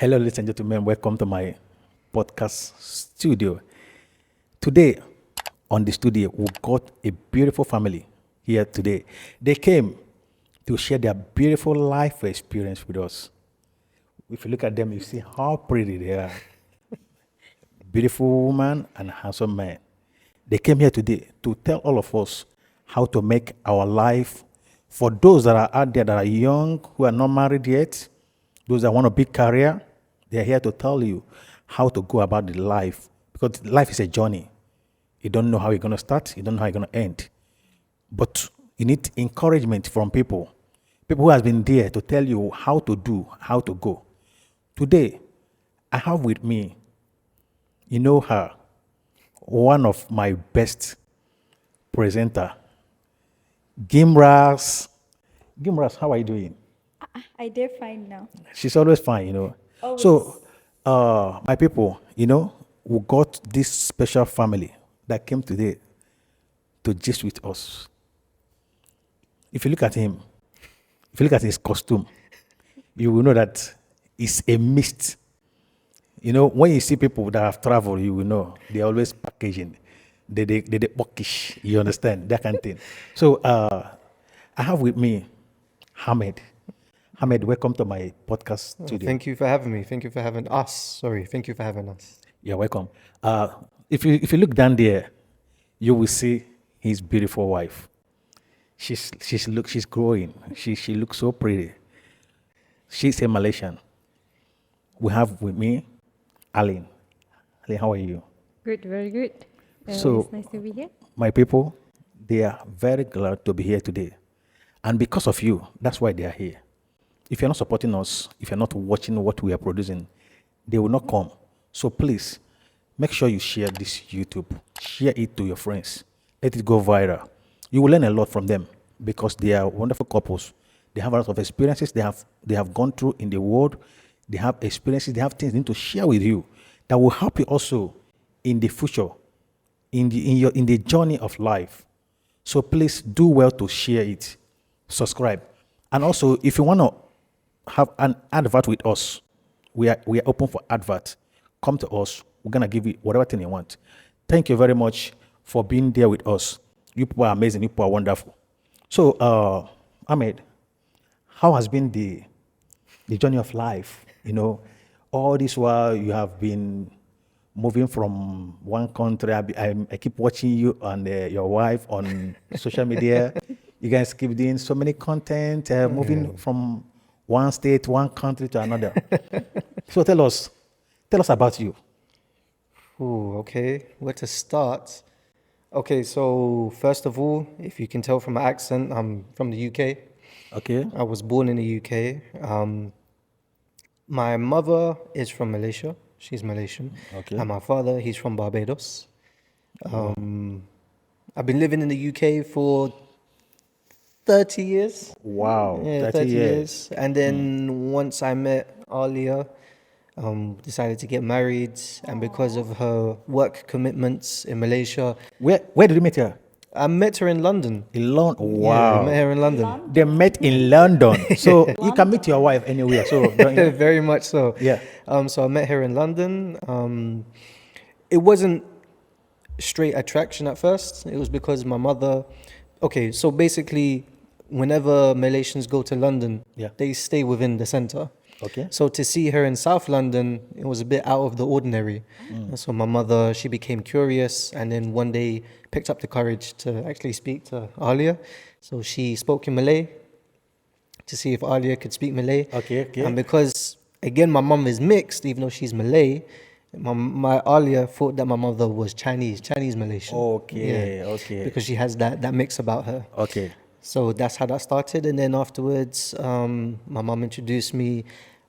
Hello, ladies and gentlemen. Welcome to my podcast studio. Today, on the studio, we got a beautiful family here today. They came to share their beautiful life experience with us. If you look at them, you see how pretty they are. Beautiful woman and handsome man. They came here today to tell all of us how to make our life. For those that are out there that are young, who are not married yet, those that want a big career, they are here to tell you how to go about the life. Because life is a journey. You don't know how you're going to start, you don't know how you're going to end. But you need encouragement from people. People who has been there to tell you how to do, how to go. Today, I have with me, you know her, one of my best presenter, Gimras. Gimras, how are you doing? I did fine now. She's always fine. Always. So, my people, we got this special family that came today to gist with us. If you look at him, if you look at his costume, you will know that it's a mist. When you see people that have traveled, you will know they're always packaging. They bockish, you understand, that kind of thing. So, I have with me Hamed. Hamed, welcome to my podcast studio. Thank you for having me. Thank you for having us. Sorry, thank you for having us. You're welcome. If you look down there, you will see his beautiful wife. She's growing. She looks so pretty. She's a Malaysian. We have with me Aline. Aline, how are you? Good, very good. So- It's nice to be here. My people, they are very glad to be here today. And because of you, that's why they are here. If you're not supporting us, if you're not watching what we are producing, they will not come. So please, make sure you share this YouTube. Share it to your friends. Let it go viral. You will learn a lot from them because they are wonderful couples. They have a lot of experiences they have gone through in the world. They have experiences, they have things they need to share with you that will help you also in the future, in the journey of life. So please do well to share it, subscribe. And also, if you want to have an advert with us, we are open for advert. Come to us. We're going to give you whatever thing you want. Thank you very much for being there with us. You people are amazing. You people are wonderful. So, Ahmed, how has been the journey of life? All this while you have been moving from one country. I keep watching you and your wife on social media. You guys keep doing so many content, moving from one state, one country to another. So tell us about you. Ooh, okay. Where to start? Okay, so first of all, if you can tell from my accent, I'm from the UK. Okay. I was born in the UK. My mother is from Malaysia. She's Malaysian. Okay. And my father, he's from Barbados. I've been living in the UK for 30 years. Wow. Yeah, 30 years. And then once I met Alia, decided to get married. And because of her work commitments in Malaysia, Where did you meet her? I met her in London. In London. Yeah, Wow. I met her in London. They met in London. So you can meet your wife anywhere. So don't you? Very much so. Yeah. So I met her in London. It wasn't straight attraction at first. It was because my mother. Okay, so basically, whenever Malaysians go to London, Yeah. they stay within the center. Okay. So to see her in South London, it was a bit out of the ordinary. And so my mother, she became curious, and then one day picked up the courage to actually speak to Alia. So she spoke in Malay to see if Alia could speak Malay. Okay. And because, again, my mum is mixed, even though she's Malay, my Alia thought that my mother was Chinese Malaysian. Okay. Yeah, Okay. because she has that mix about her. Okay. So that's how that started. And then afterwards, my mum introduced me.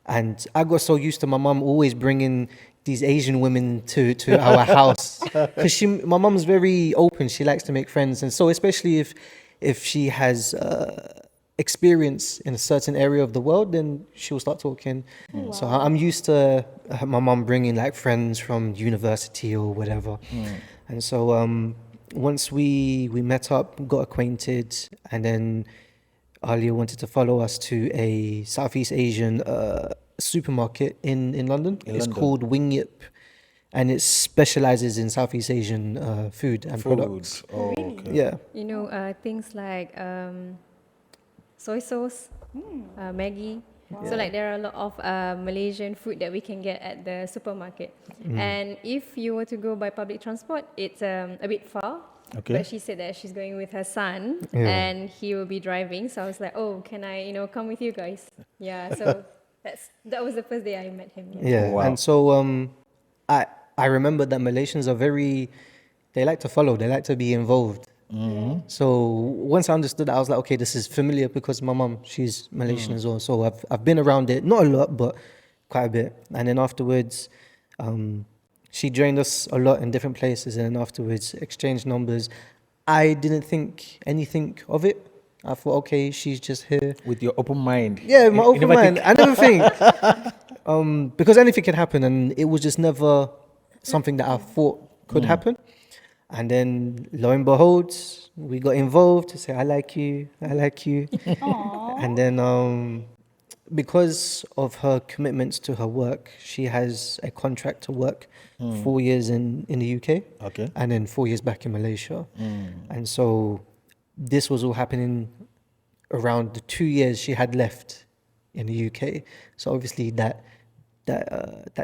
And I got so used to my mum always bringing these Asian women to our house. Because my mum's very open. She likes to make friends. And so especially if she has experience in a certain area of the world, then she'll start talking. Wow. So I'm used to my mum bringing like friends from university or whatever. And so once we met up, got acquainted, and then Alia wanted to follow us to a Southeast Asian supermarket in London. In It's London. called Wing Yip, and it specializes in Southeast Asian food and products. Oh, Really? okay. Yeah. You know, things like soy sauce, Maggi. So like there are a lot of Malaysian food that we can get at the supermarket. And if you were to go by public transport, it's a bit far. Okay. But she said that she's going with her son Yeah. and he will be driving. So I was like, oh, can I, come with you guys? Yeah. So that was the first day I met him. Yeah, Oh, wow. and so I remember that Malaysians are they like to follow, they like to be involved. So once I understood that, I was like, okay, this is familiar because my mum, she's Malaysian as well. So I've been around it, not a lot, but quite a bit. And then afterwards, she joined us a lot in different places, and then afterwards exchanged numbers. I didn't think anything of it. I thought, okay, she's just here. With your open mind. Yeah, my You open never mind. think- I never think. Because anything can happen, and it was just never something that I thought could happen. And then, lo and behold, we got involved to say, I like you. And then, because of her commitments to her work, she has a contract to work 4 years in the UK. Okay. And then 4 years back in Malaysia. And so this was all happening around the 2 years she had left in the UK. So obviously that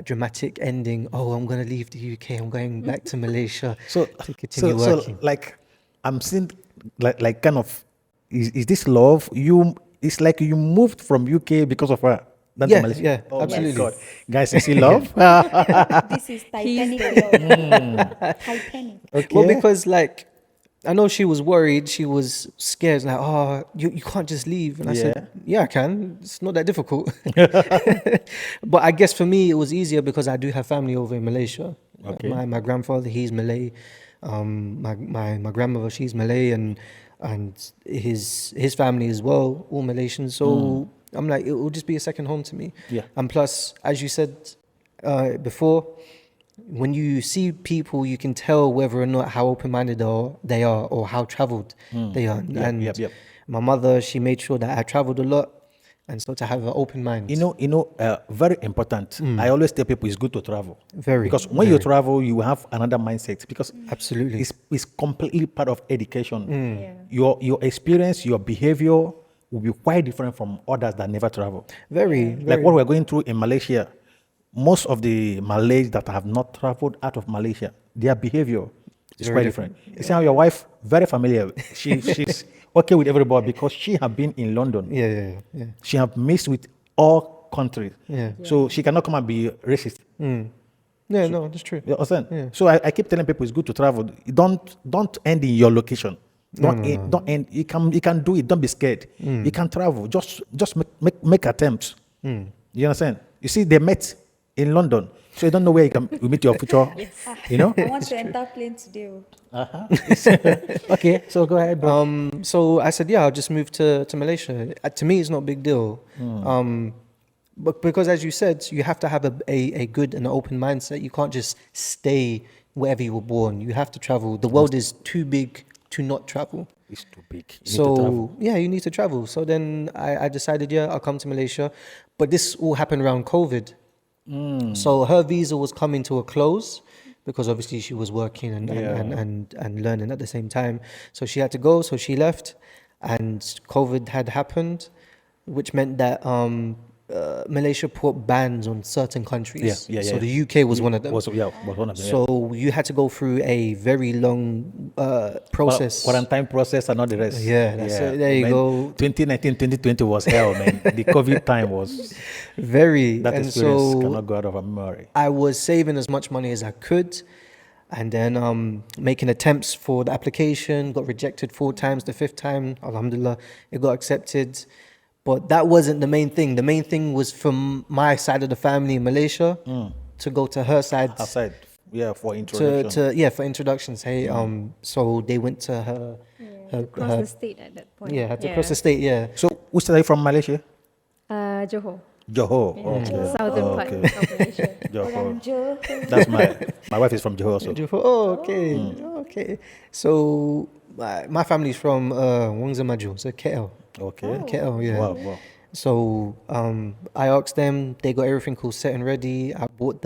dramatic ending, oh, I'm going to leave the UK, I'm going back to Malaysia So, to continue working. like, I'm seeing, like kind of, is this love? It's like you moved from UK because of her. Than to Yeah, Malaysia. yeah, Oh absolutely. my God. Guys, you see love? This is Titanic love. Titanic. Okay. Well, because like, I know she was worried, she was scared, like, oh, you can't just leave. And I said, yeah, I can. It's not that difficult. But I guess for me, it was easier because I do have family over in Malaysia. Okay. My grandfather, he's Malay. My grandmother, she's Malay, and his family as well, all Malaysian. So I'm like, it will just be a second home to me. Yeah. And plus, as you said before, when you see people, you can tell whether or not how open-minded they are or how traveled they are. And yep. my mother, she made sure that I traveled a lot, and so to have an open mind. Very important. I always tell people it's good to travel. Very, Because when you travel, you have another mindset. Because Absolutely. it's completely part of education. Yeah. Your experience, your behavior will be quite different from others that never travel. Very. Like what we're going through in Malaysia, most of the Malays that have not traveled out of Malaysia, their behavior is Very quite different. You see how your wife, very familiar, she's okay with everybody because she have been in London. Yeah. She have mixed with all countries. Yeah. So she cannot come and be racist. Yeah, no, that's true. You understand? Yeah. So I keep telling people it's good to travel. Don't end in your location. Don't end. You can do it. Don't be scared. You can travel. Just make attempts. You understand? You see, they met in London, so you don't know where you meet your future. You know? I want to enter plane today. Okay, so go ahead, bro. So I said, yeah, I'll just move to Malaysia. To me, it's not a big deal. But because, as you said, you have to have a good and open mindset. You can't just stay wherever you were born. You have to travel. The world is too big to not travel. It's too big. You need to travel. So yeah, you need to travel. So then I decided, yeah, I'll come to Malaysia. But this all happened around COVID. So her visa was coming to a close because obviously she was working and learning at the same time. So she had to go. So she left, and COVID had happened, which meant that Malaysia put bans on certain countries. Yeah. So the UK was one of them. Was one of them. So you had to go through a very long process. Quarantine process and all the rest. Yeah, that's it. There you Man, go. 2019, 2020 was hell, man. The COVID time was Very. that And experience so cannot go out of our memory. I was saving as much money as I could, and then making attempts for the application. Got rejected 4 times. The 5th time, alhamdulillah, it got accepted. But that wasn't the main thing. The main thing was from my side of the family in Malaysia to go to her side. Outside, for introduction. For introductions. Hey, so they went to her. Across the state at that point. Yeah, had to cross the state. Yeah. So, which side are you from Malaysia? Johor. Johor. Yeah, Okay. southern part of Malaysia. Johor. That's my wife is from Johor also. Oh, okay. Okay. So my family's from Wangsa Maju, so KL. Okay. KL, yeah. Wow. So I asked them, they got everything all set and ready. I bought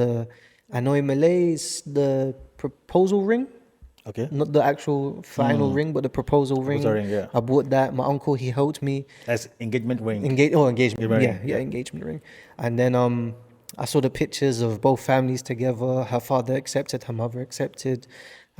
I know in Malay it's the proposal ring, Okay. not the actual final ring, but the proposal ring. Proposal ring, yeah. I bought that. My uncle, he helped me. That's engagement ring. Engagement. Ring, Yeah, yeah. engagement ring. And then I saw the pictures of both families together. Her father accepted, her mother accepted.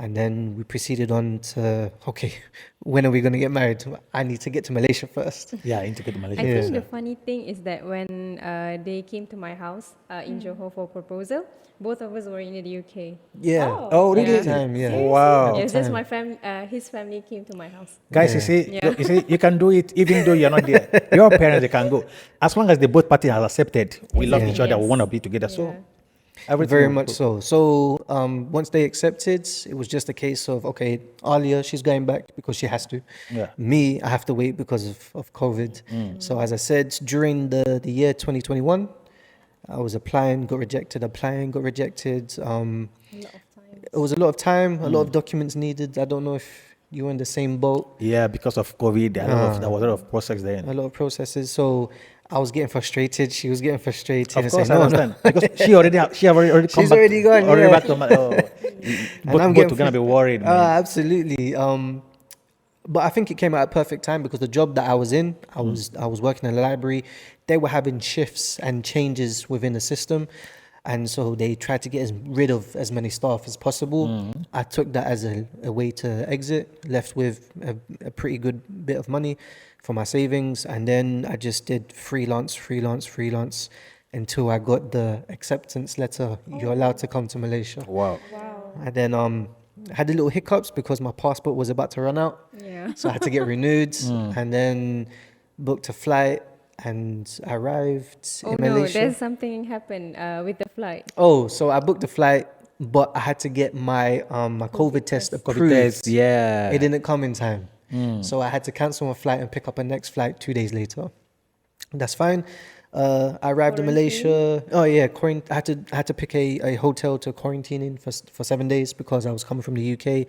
And then we proceeded on to, okay, when are we going to get married? I need to get to Malaysia first. Yeah, integrate Malaysia. I Yeah. think the funny thing is that when they came to my house in Johor for proposal, both of us were in the UK. Yeah. Oh, really? At the time, yeah. Wow. Yes, just time. his family came to my house. Guys, Yeah. you see, you can do it even though you're not there. Your parents, they can go. As long as the both parties have accepted, we love each other, we Yes. want to be together. So, Yeah. everything Very will much go. so. So once they accepted, it was just a case of, okay, Alia, she's going back because she has to. Yeah. Me, I have to wait because of COVID. So as I said, during the year 2021, I was applying, got rejected, applying, got rejected. A lot of times. It was a lot of time, a lot of documents needed. I don't know if you were in the same boat. Yeah, because of COVID, there was a lot of process there. A lot of processes. So I was getting frustrated. She was getting frustrated. Of and course, saying, I understand. Because she have already come She's back. already gone, Already yeah. back to both I'm both getting are gonna be worried, man. Absolutely. But I think it came at a perfect time because the job that I was in, I was working in a library. They were having shifts and changes within the system, and so they tried to get rid of as many staff as possible. I took that as a way to exit, left with a pretty good bit of money for my savings, and then I just did freelance until I got the acceptance letter. You're allowed to come to Malaysia. Wow. Wow. And then I had a little hiccups because my passport was about to run out. Yeah. So I had to get renewed and then booked a flight and arrived Oh in no, Malaysia. there's something happened with the flight. Oh, so I booked the flight, but I had to get my my COVID test test. approved. COVID test, yeah. It didn't come in time. So I had to cancel my flight and pick up a next flight 2 days later. That's fine. I arrived in Malaysia. Oh yeah, I had to pick a hotel to quarantine in for 7 days because I was coming from the UK.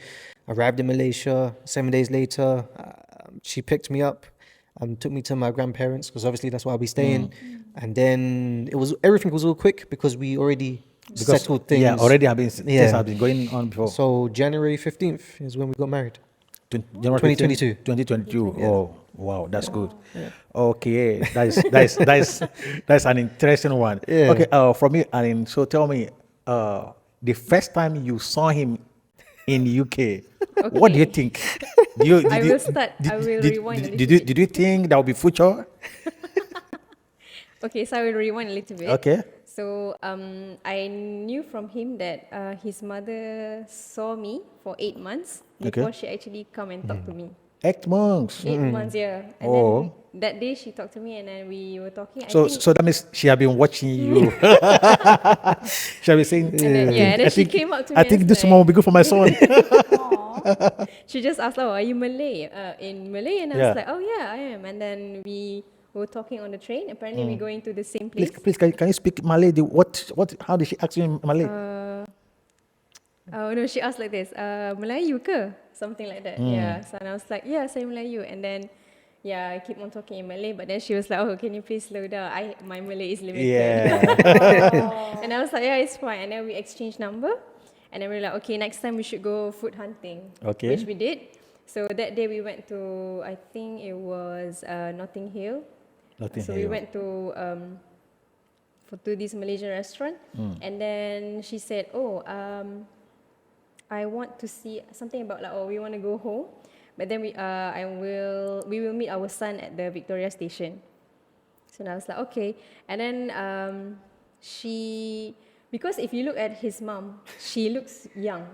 Arrived in Malaysia. 7 days later, she picked me up, took me to my grandparents because obviously that's where I'll be staying. And then everything was all quick because we already settled things. Yeah, already things Yeah. have been going on before. So January 15th is when we got married. January 2022. 2022. Oh, wow, that's good. Okay, that's an interesting one. Yeah. Okay, for me, Arin, so tell me, the first time you saw him in UK, what do you think? I will start. I will rewind a little bit. Did you think that would be future? Okay, so I will rewind a little bit. Okay. So I knew from him that his mother saw me for 8 months before she actually come and talk to me. 8 months. 8 months, yeah. And Oh. then that day she talked to me and then we were talking. So I think, that means she have been watching you. Shall we say? and then, yeah, and then she came up to me I think and this like- one will be good for my son. she just asked, "Oh, are you Malay?" In Malay, and I Yeah. was like, "Oh yeah, I am." And then we were talking on the train. Apparently, we're going to the same place. Please, can you speak Malay? How did she ask you in Malay? Oh no, she asked like this, Melayu ke? Something like that. Yeah. So and I was like, yeah, saya Melayu. And then yeah, I keep on talking in Malay, but then she was like, oh, can you please slow down? My Malay is limited. Yeah. And I was like, yeah, it's fine. And then we exchanged number. And then we were like, okay, next time we should go food hunting. Okay. Which we did. So that day we went to, I think it was Notting Hill. So we went to this Malaysian restaurant, and then she said, "Oh, I want to see something about like, oh, we want to go home, but then we will meet our son at the Victoria Station." So I was like, okay, and then because if you look at his mom, she looks young.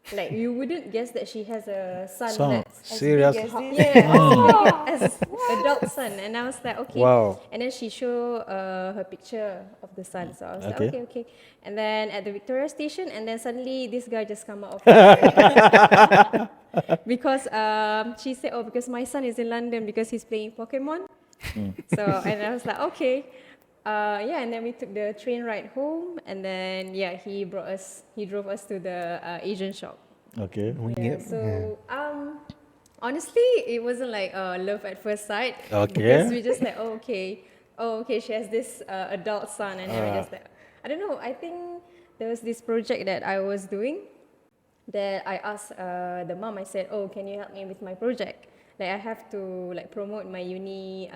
Like you wouldn't guess that she has a son that's as serious. big as as adult son. And I was like, okay. Wow. And then she showed her picture of the son. So I was Okay. like, okay. And then at the Victoria Station, and then suddenly this guy just come out of because she said, oh, because my son is in London because he's playing Pokemon. So and I was like, okay. Yeah, and then we took the train ride home, and then yeah, he drove us to the Asian shop. Okay. Yeah, so Honestly, it wasn't like love at first sight. Okay. Because we just like, oh, okay, she has this adult son, and then we just like, I don't know. I think there was this project that I was doing that I asked the mom. I said, oh, can you help me with my project? Like I have to like promote my uni,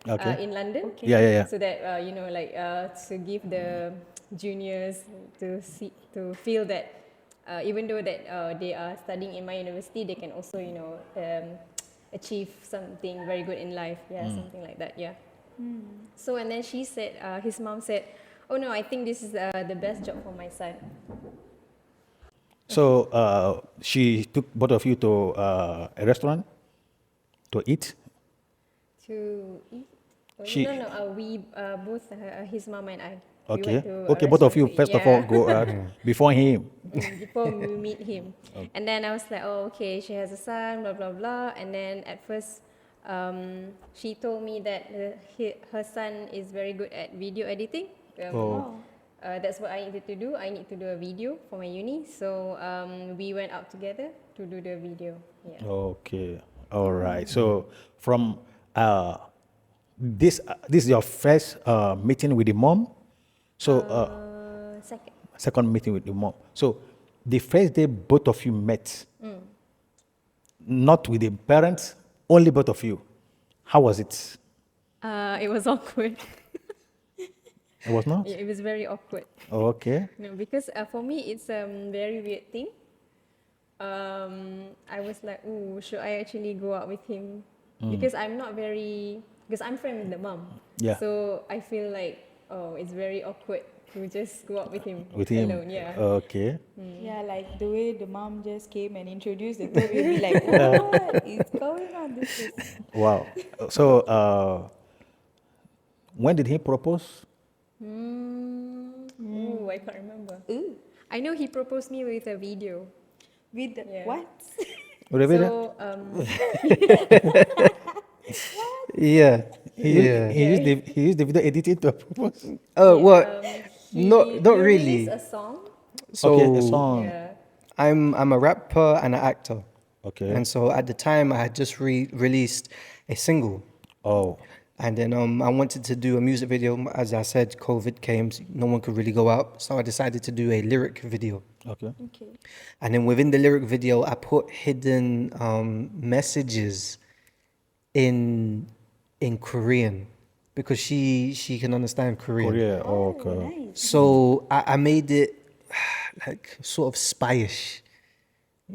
Okay. in London. Yeah. So that to give the juniors to feel that even though that they are studying in my university, they can also achieve something very good in life. Yeah, something like that. Yeah. So and then she said, his mom said, oh no, I think this is the best job for my son. So she took both of you to a restaurant to eat. To eat? Oh, She- no, we both, his mom and I. We Okay. went to a Okay, both of you restaurant to first eat. of all Yeah. go before him. Before we meet him. And then I was like, oh, okay, she has a son, blah, blah, blah. And then at first, she told me that her son is very good at video editing. Oh. That's what I needed to do. I need to do a video for my uni. So we went out together to do the video. Yeah. Okay. All right. So from this is your first meeting with the mom. So Second. second meeting with the mom. So the first day both of you met, not with the parents, only both of you. How was it? It was awkward. It was not? Yeah, it was very awkward. Okay. No, because for me it's a very weird thing. I was like, ooh, should I actually go out with him? Because because I'm friends with the mom. Yeah. So I feel like, oh, it's very awkward to just go out with him. With him. Alone, yeah. Okay. Yeah, like the way the mom just came and introduced the two, we'll be like, what is going on? This is Wow. So when did he propose? Ooh, I can't remember. ooh, I know he proposed me with a video. with the, Yeah. what? Repeat that? So Yeah. He, Yeah. he used the video edited to propose. Well, he not really. released a song. So Okay, a song. Yeah. I'm a rapper and an actor. Okay. And so at the time, I had just released a single. Oh. And then I wanted to do a music video. As I said, COVID came, so no one could really go out. So I decided to do a lyric video. Okay. Okay. And then within the lyric video, I put hidden messages in Korean because she can understand Korean. Korea. Okay. Nice. So I made it like sort of spyish,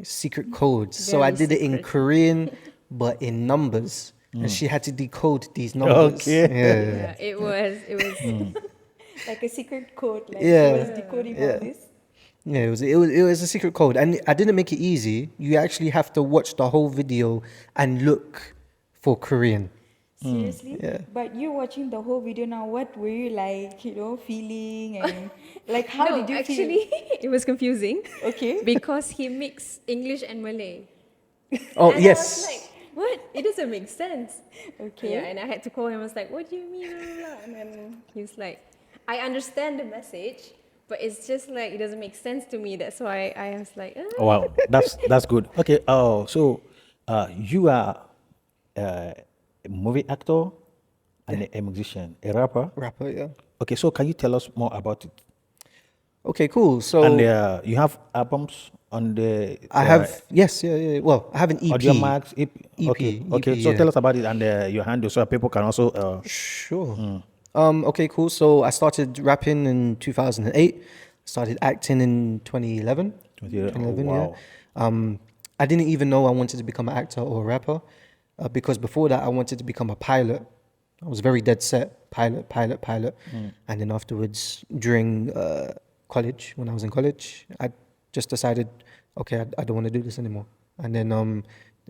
secret codes. So I Very did it in secret. Korean, but in numbers. And she had to decode these numbers. Okay. Yeah. Yeah, it was. Like a secret code, like Yeah. she was decoding Yeah. all this. Yeah, it was a secret code, and I didn't make it easy. You actually have to watch the whole video and look for Korean. Seriously? Yeah. But you watching the whole video now, what were you like, feeling and like how No, did you actually, it was confusing feel? Okay. because he mixed English and Malay. Oh And yes. I was like, what? It doesn't make sense. Okay. Yeah, and I had to call him. I was like, what do you mean? Blah, blah, blah. And then he was like, I understand the message, but it's just like it doesn't make sense to me. That's why I was like, Oh, wow. That's good. Okay. Oh, so you are a movie actor and a musician, a rapper. Rapper, yeah. Okay. So can you tell us more about it? Okay, cool. So And you have albums on the I have yes, yeah. Well, I have an EP. Audio Max EP. EP, Okay. Okay. EP, So yeah. tell us about it and your handle so that people can also. Sure. Okay, cool. So I started rapping in 2008. Started acting in 2011. 2011, wow. Yeah. I didn't even know I wanted to become an actor or a rapper because before that I wanted to become a pilot. I was very dead set, pilot. And then afterwards, during college, when I was in college, I just decided, okay, I don't want to do this anymore. And then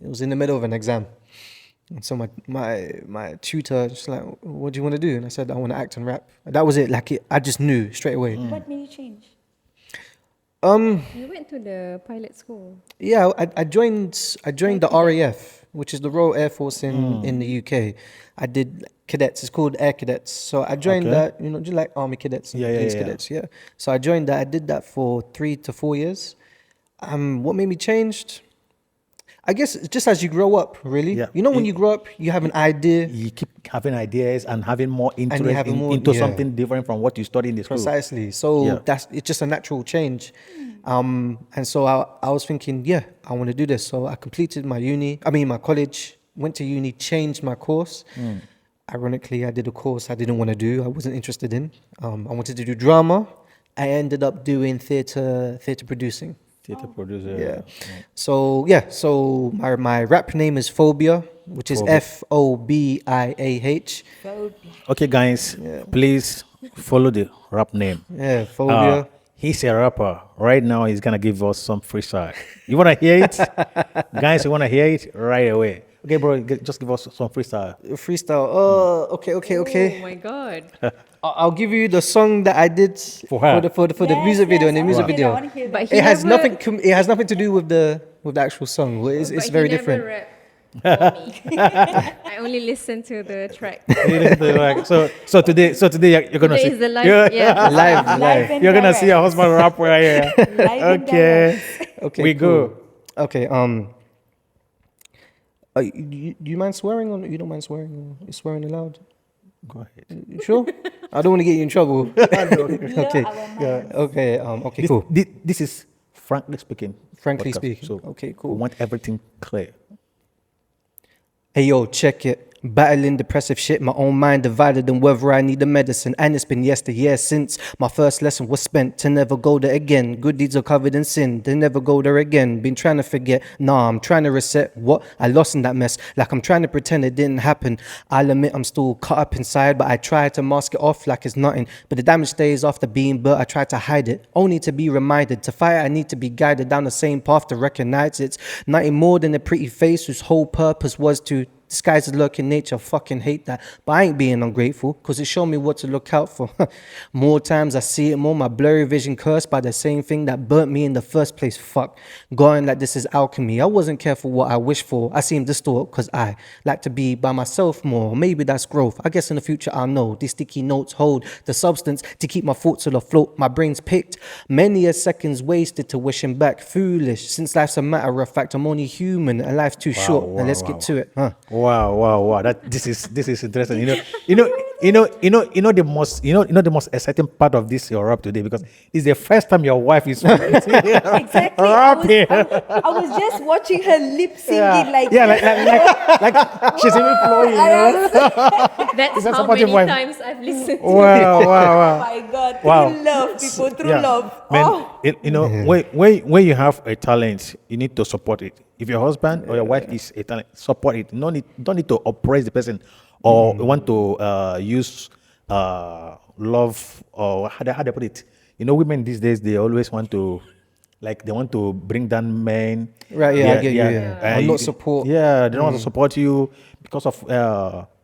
it was in the middle of an exam. And so my tutor just like, what do you want to do? And I said, I want to act and rap. And that was it. I just knew straight away. What made you change? you went to the pilot school. Yeah, I joined the RAF, which is the Royal Air Force in the UK. I did cadets. It's called Air Cadets. So I joined Okay. that, just like Army cadets and Yeah, yeah, police yeah. cadets. Yeah. So I joined that. I did that for 3 to 4 years. What made me changed? I guess it's just as you grow up, really. Yeah. You know, when you grow up, you have an idea. You keep having ideas and having more you interest have more- into yeah. something different from what you study in the school. Precisely. So Yeah. it's just a natural change. And so I was thinking, yeah, I want to do this. So I completed my college, went to uni, changed my course. Ironically, I did a course I didn't want to do. I wasn't interested in. I wanted to do drama. I ended up doing theatre producing. Theater producer. Yeah. So my rap name is Phobia, which is Phobia. Fobiah. Okay, guys, please follow the rap name. Yeah, Phobia. He's a rapper. Right now, he's gonna give us some freestyle. You wanna hear it, guys? You wanna hear it right away? Okay, bro, just give us some freestyle. Freestyle. Okay. Oh my God. I'll give you the song that I did For her. for the music video and the music video. But he It has never, nothing. It has nothing to do with the actual song. It's but very he different. never rap for me. I only listen to the track. So today you're gonna Today see. is the live. Yeah. Yeah. Live. and You're gonna see a husband rap right here. Live and Okay. Okay. We cool. go. Okay. Do you mind swearing or you don't mind swearing? Is swearing allowed? Go ahead. You sure? I don't want to get you in trouble. Okay. Okay. Okay. This, Cool. this is frankly speaking. Frankly podcast. speaking. So Okay, cool. we want everything clear. Hey yo, check it. Battling depressive shit, my own mind divided on whether I need the medicine. And it's been yesteryear since my first lesson was spent to never go there again. Good deeds are covered in sin, they never go there again. Been trying to forget, nah, I'm trying to reset what I lost in that mess. Like I'm trying to pretend it didn't happen. I'll admit I'm still cut up inside, but I try to mask it off like it's nothing. But the damage stays after being burnt, I try to hide it, only to be reminded. To fight, I need to be guided down the same path to recognize it's nothing more than a pretty face whose whole purpose was to disguise the lurking nature. Fucking hate that. But I ain't being ungrateful, cause it showed me what to look out for. More times I see it more, my blurry vision cursed by the same thing that burnt me in the first place. Fuck. Going like this is alchemy. I wasn't careful what I wish for. I seem distort cause I like to be by myself more. Maybe that's growth. I guess in the future I'll know. These sticky notes hold the substance to keep my thoughts afloat. My brain's picked. Many a seconds wasted to wishing back. Foolish. Since life's a matter of fact, I'm only human and life's too short. And let's get to it. Wow. This is interesting. You know the most exciting part of this your rap today, because it's the first time your wife is Exactly. rapping. I was just watching her lip syncing like like she's even flowing. That's Is that how supportive many wife? times I've listened to Wow. oh my god, Wow. through love, people, through Yeah. love. Man, Oh. when you have a talent, you need to support it. If your husband or your wife is a talent, support it. Don't need to oppress the person or want to use love, or how they put it. Women these days, they always want to, they want to bring down men. Right, yeah, I get you, yeah. Or not support. Yeah, they don't want to support you because of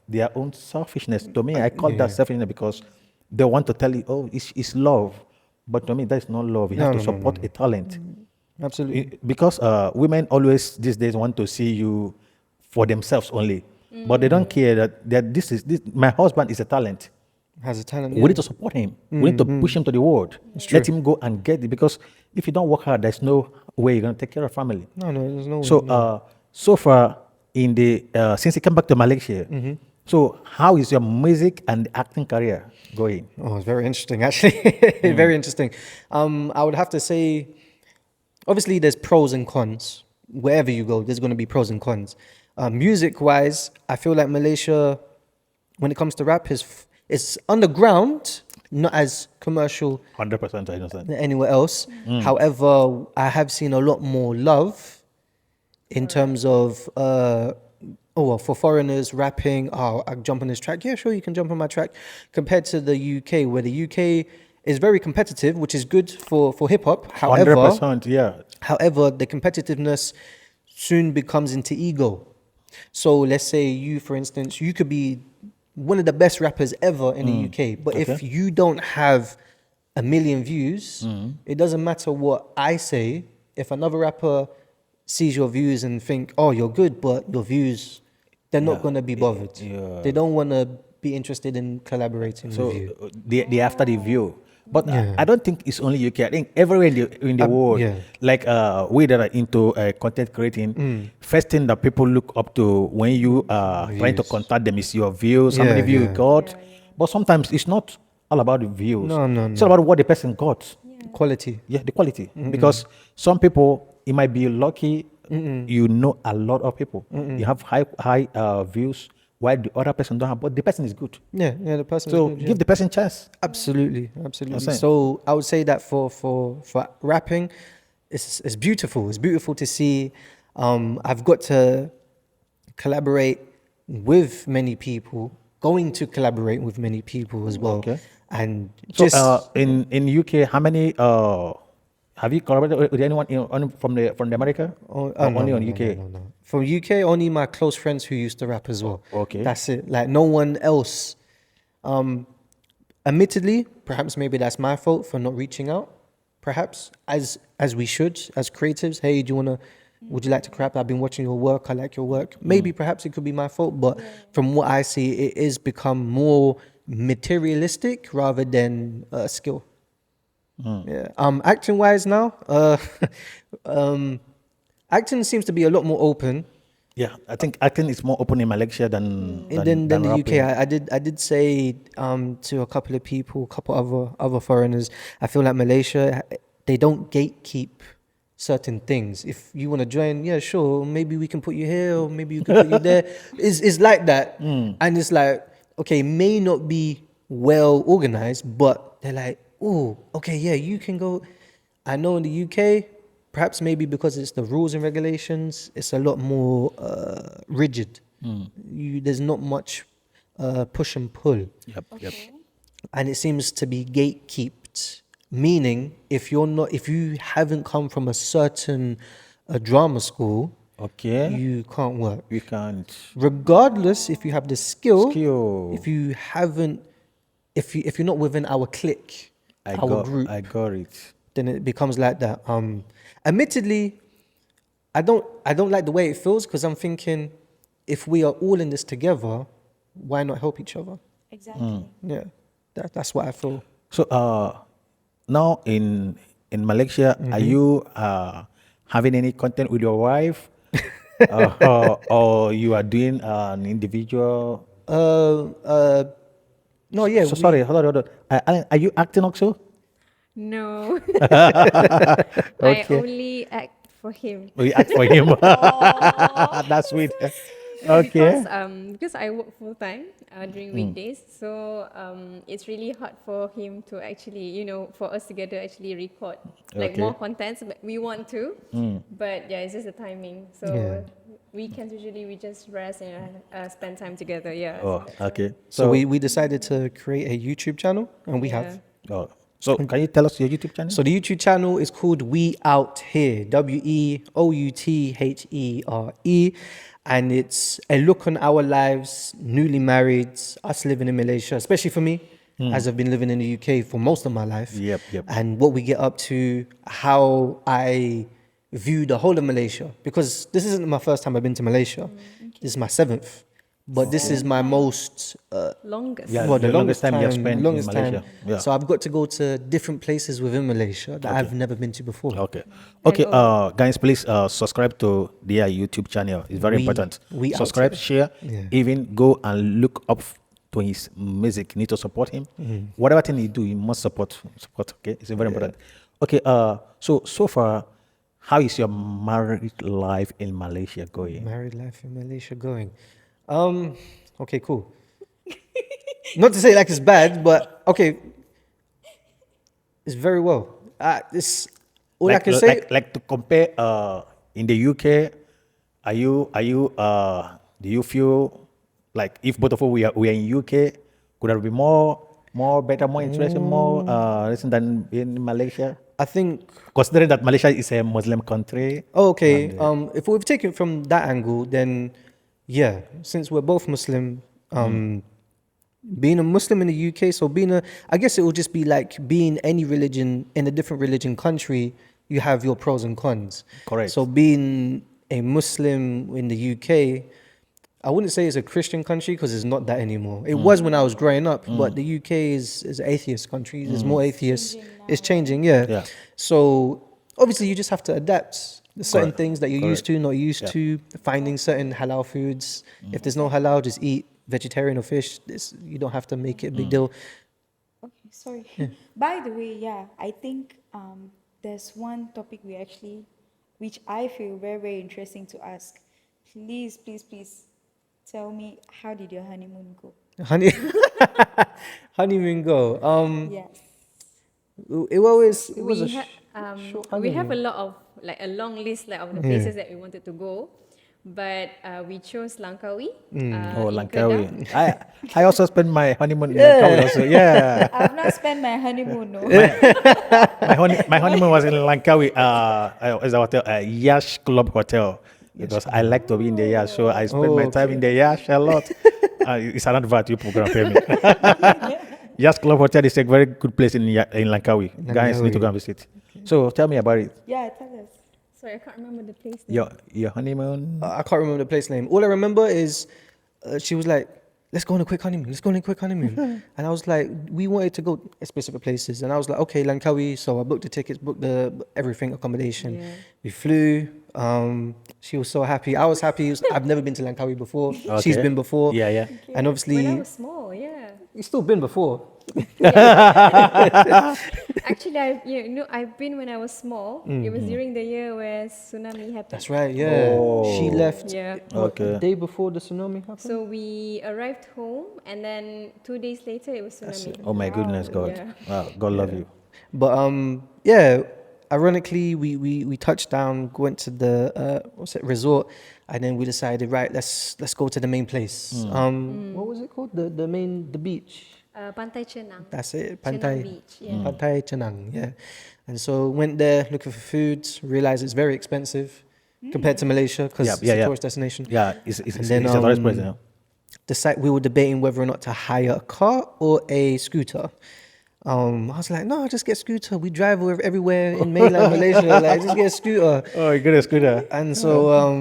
their own selfishness. To me, I call that selfishness because they want to tell you, oh, it's love. But to me, that's not love. You have to support a talent. Absolutely. Because women always these days want to see you for themselves only. But they don't care that this my husband is a talent. Has a talent. We need to support him. We need to push him to the world. Let him go and get it. Because if you don't work hard, there's no way you're going to take care of family. No, there's no way. So, so far, in the since you came back to Malaysia, so how is your music and acting career going? Oh, it's very interesting, actually. Very interesting. I would have to say, obviously, there's pros and cons. Wherever you go, there's going to be pros and cons. Music-wise, I feel like Malaysia, when it comes to rap, is underground, not as commercial 100%, I understand. than anywhere else. However, I have seen a lot more love in terms of, for foreigners rapping, I jump on this track. Yeah, sure, you can jump on my track. Compared to the UK, where the UK is very competitive, which is good for hip-hop. However, 100%, yeah. However, the competitiveness soon becomes into ego. So let's say you, for instance, you could be one of the best rappers ever in the UK, but if you don't have 1 million views, it doesn't matter what I say. If another rapper sees your views and think, oh, you're good, but your views, they're not going to be bothered. They don't want to be interested in collaborating with you. They after the view. But I don't think it's only UK. I think everywhere in the world, yeah. like we that are into content creating, first thing that people look up to when you are trying to Views. contact them is your views, how many Yeah, views you yeah. got. But sometimes it's not all about the views. No, no, It's all no. about what the person got. Quality. Yeah, the quality. Because some people, it might be lucky, you know a lot of people. You have high views, while the other person don't have, but the person is good. Yeah, yeah, the person So is good. give the person chance. Absolutely, absolutely. saying. So I would say that for rapping, it's beautiful. It's beautiful to see. I've got to collaborate with many people. Going to collaborate with many people as well. Okay. And So just in UK, how many have you collaborated with anyone from the America? Or only on UK? No. From UK, only my close friends who used to rap as well. Okay. That's it. Like no one else. Admittedly, perhaps maybe that's my fault for not reaching out. Perhaps as we should as creatives. Hey, would you like to rap? I've been watching your work. I like your work. Maybe perhaps it could be my fault, but from what I see, it is become more materialistic rather than skill. Yeah. Acting wise now, acting seems to be a lot more open. Yeah, I think acting is more open in Malaysia than Than the rapping. UK. I did say to a couple of people, a couple other foreigners, I feel like Malaysia, they don't gatekeep certain things. If you want to join, yeah, sure, maybe we can put you here or maybe you can put you there. It's like that. And it's like, okay, may not be well organized, but they're like, oh, okay, yeah, you can go. I know in the UK, perhaps maybe because it's the rules and regulations, it's a lot more rigid. There's not much push and pull. Yep. And it seems to be gatekept, meaning if you haven't come from a certain drama school, Okay. you can't work. We can't. Regardless if you have the skill, Skill. if you haven't, if you're not within our clique, our group, I got it. then it becomes like that. Admittedly, I don't like the way it feels because I'm thinking, if we are all in this together, why not help each other? Exactly. Yeah, that's what I feel. So now in Malaysia, are you having any content with your wife, or you are doing an individual? No, yeah. So sorry, hold on. Are you acting also? No. I Okay. only act for him. Oh, you act for him. That's sweet. Okay. Because I work full time during weekdays, so it's really hard for him to actually, for us together actually record like Okay. more contents. But we want to, but yeah, it's just the timing. So Yeah. weekends usually we just rest and spend time together. Yeah. Oh, okay. So we decided to create a YouTube channel, and we Yeah. have. Oh, so can you tell us your YouTube channel? So the YouTube channel is called We Out Here, WeOutHere, and it's a look on our lives, newly married, us living in Malaysia, especially for me, as I've been living in the UK for most of my life. Yep. And what we get up to, how I view the whole of Malaysia, because this isn't my first time I've been to Malaysia. This is my 7th, but this is my most Longest. Yeah. well, the Your longest longest time you have spent in longest Malaysia. time. Yeah. So I've got to go to different places within Malaysia that I've never been to before. Okay. Guys, please subscribe to their YouTube channel. It's very important. we out Subscribe, share, Yeah. even go and look up to his music. You need to support him. Whatever thing you do, you must support. Okay, it's very important. Okay. So far, how is your married life in Malaysia going? Married life in Malaysia going. Okay, cool. Not to say like it's bad, but okay, it's very well. This all I can say. Like to compare in the UK, are you do you feel like if both of us we are in UK, could there be more better, more interesting, more listen than in Malaysia? I think. Considering that Malaysia is a Muslim country. Oh, okay. If we've taken it from that angle, then yeah, since we're both Muslim, being a Muslim in the UK, so I guess it will just be like being any religion in a different religion country, you have your pros and cons. Correct. So being a Muslim in the UK, I wouldn't say it's a Christian country because it's not that anymore. It was when I was growing up, but the UK is an atheist country. There's more atheists. It's changing, yeah. Yeah. So obviously you just have to adapt. There's certain Correct. things that you're used to, not used to. Finding certain halal foods. If there's no halal, just eat vegetarian or fish. You don't have to make it a big deal. Okay, sorry. By the way, yeah, I think there's one topic which I feel very, very interesting to ask. Please, please, please tell me, how did your honeymoon go? Honeymoon go. Yes. It was a We short we have a honeymoon. lot of a long list of the places that we wanted to go, but we chose Langkawi. Oh, in Langkawi. Kedah. I also spent my honeymoon in Langkawi also. Yeah. I've not spent my honeymoon, no. My honeymoon was in Langkawi, as a hotel, Yash Club Hotel, because I like to be in the Yash, so I spend my time in the Yash a lot. It's an advert you program for me. Yash Club Hotel is a very good place in Langkawi. Guys need to go and visit. So tell me about it. Yeah, tell us. Sorry, I can't remember the place name. Your honeymoon. I can't remember the place name. All I remember is she was like, let's go on a quick honeymoon. Let's go on a quick honeymoon. And I was like, we wanted to go specific places. And I was like, okay, Langkawi. So I booked the tickets, booked everything, accommodation. Yeah. We flew. She was so happy. I was happy. I've never been to Langkawi before. She's Okay. been before. Yeah, yeah. And When I obviously, was small, yeah. you've still been before. Actually, I've been when I was small. It was during the year where tsunami happened. That's right, yeah. She left Yeah. Okay. the day before the tsunami happened. So we arrived home, and then 2 days later, it was tsunami. Oh my goodness, God. Yeah. Wow, God love you. But yeah, ironically, we touched down, went to the resort, and then we decided, right, let's go to the main place. What was it called? The beach. Pantai Chenang. That's it, Chenang Pantai. Beach, yeah. Pantai Chenang, yeah. And so went there looking for food, realized it's very expensive compared to Malaysia because it's a tourist destination. Yeah, it's then, a tourist place now. We were debating whether or not to hire a car or a scooter. I was like, no, just get a scooter. We drive everywhere in mainland Malaysia. Like, just get a scooter. Oh, you got a scooter. And so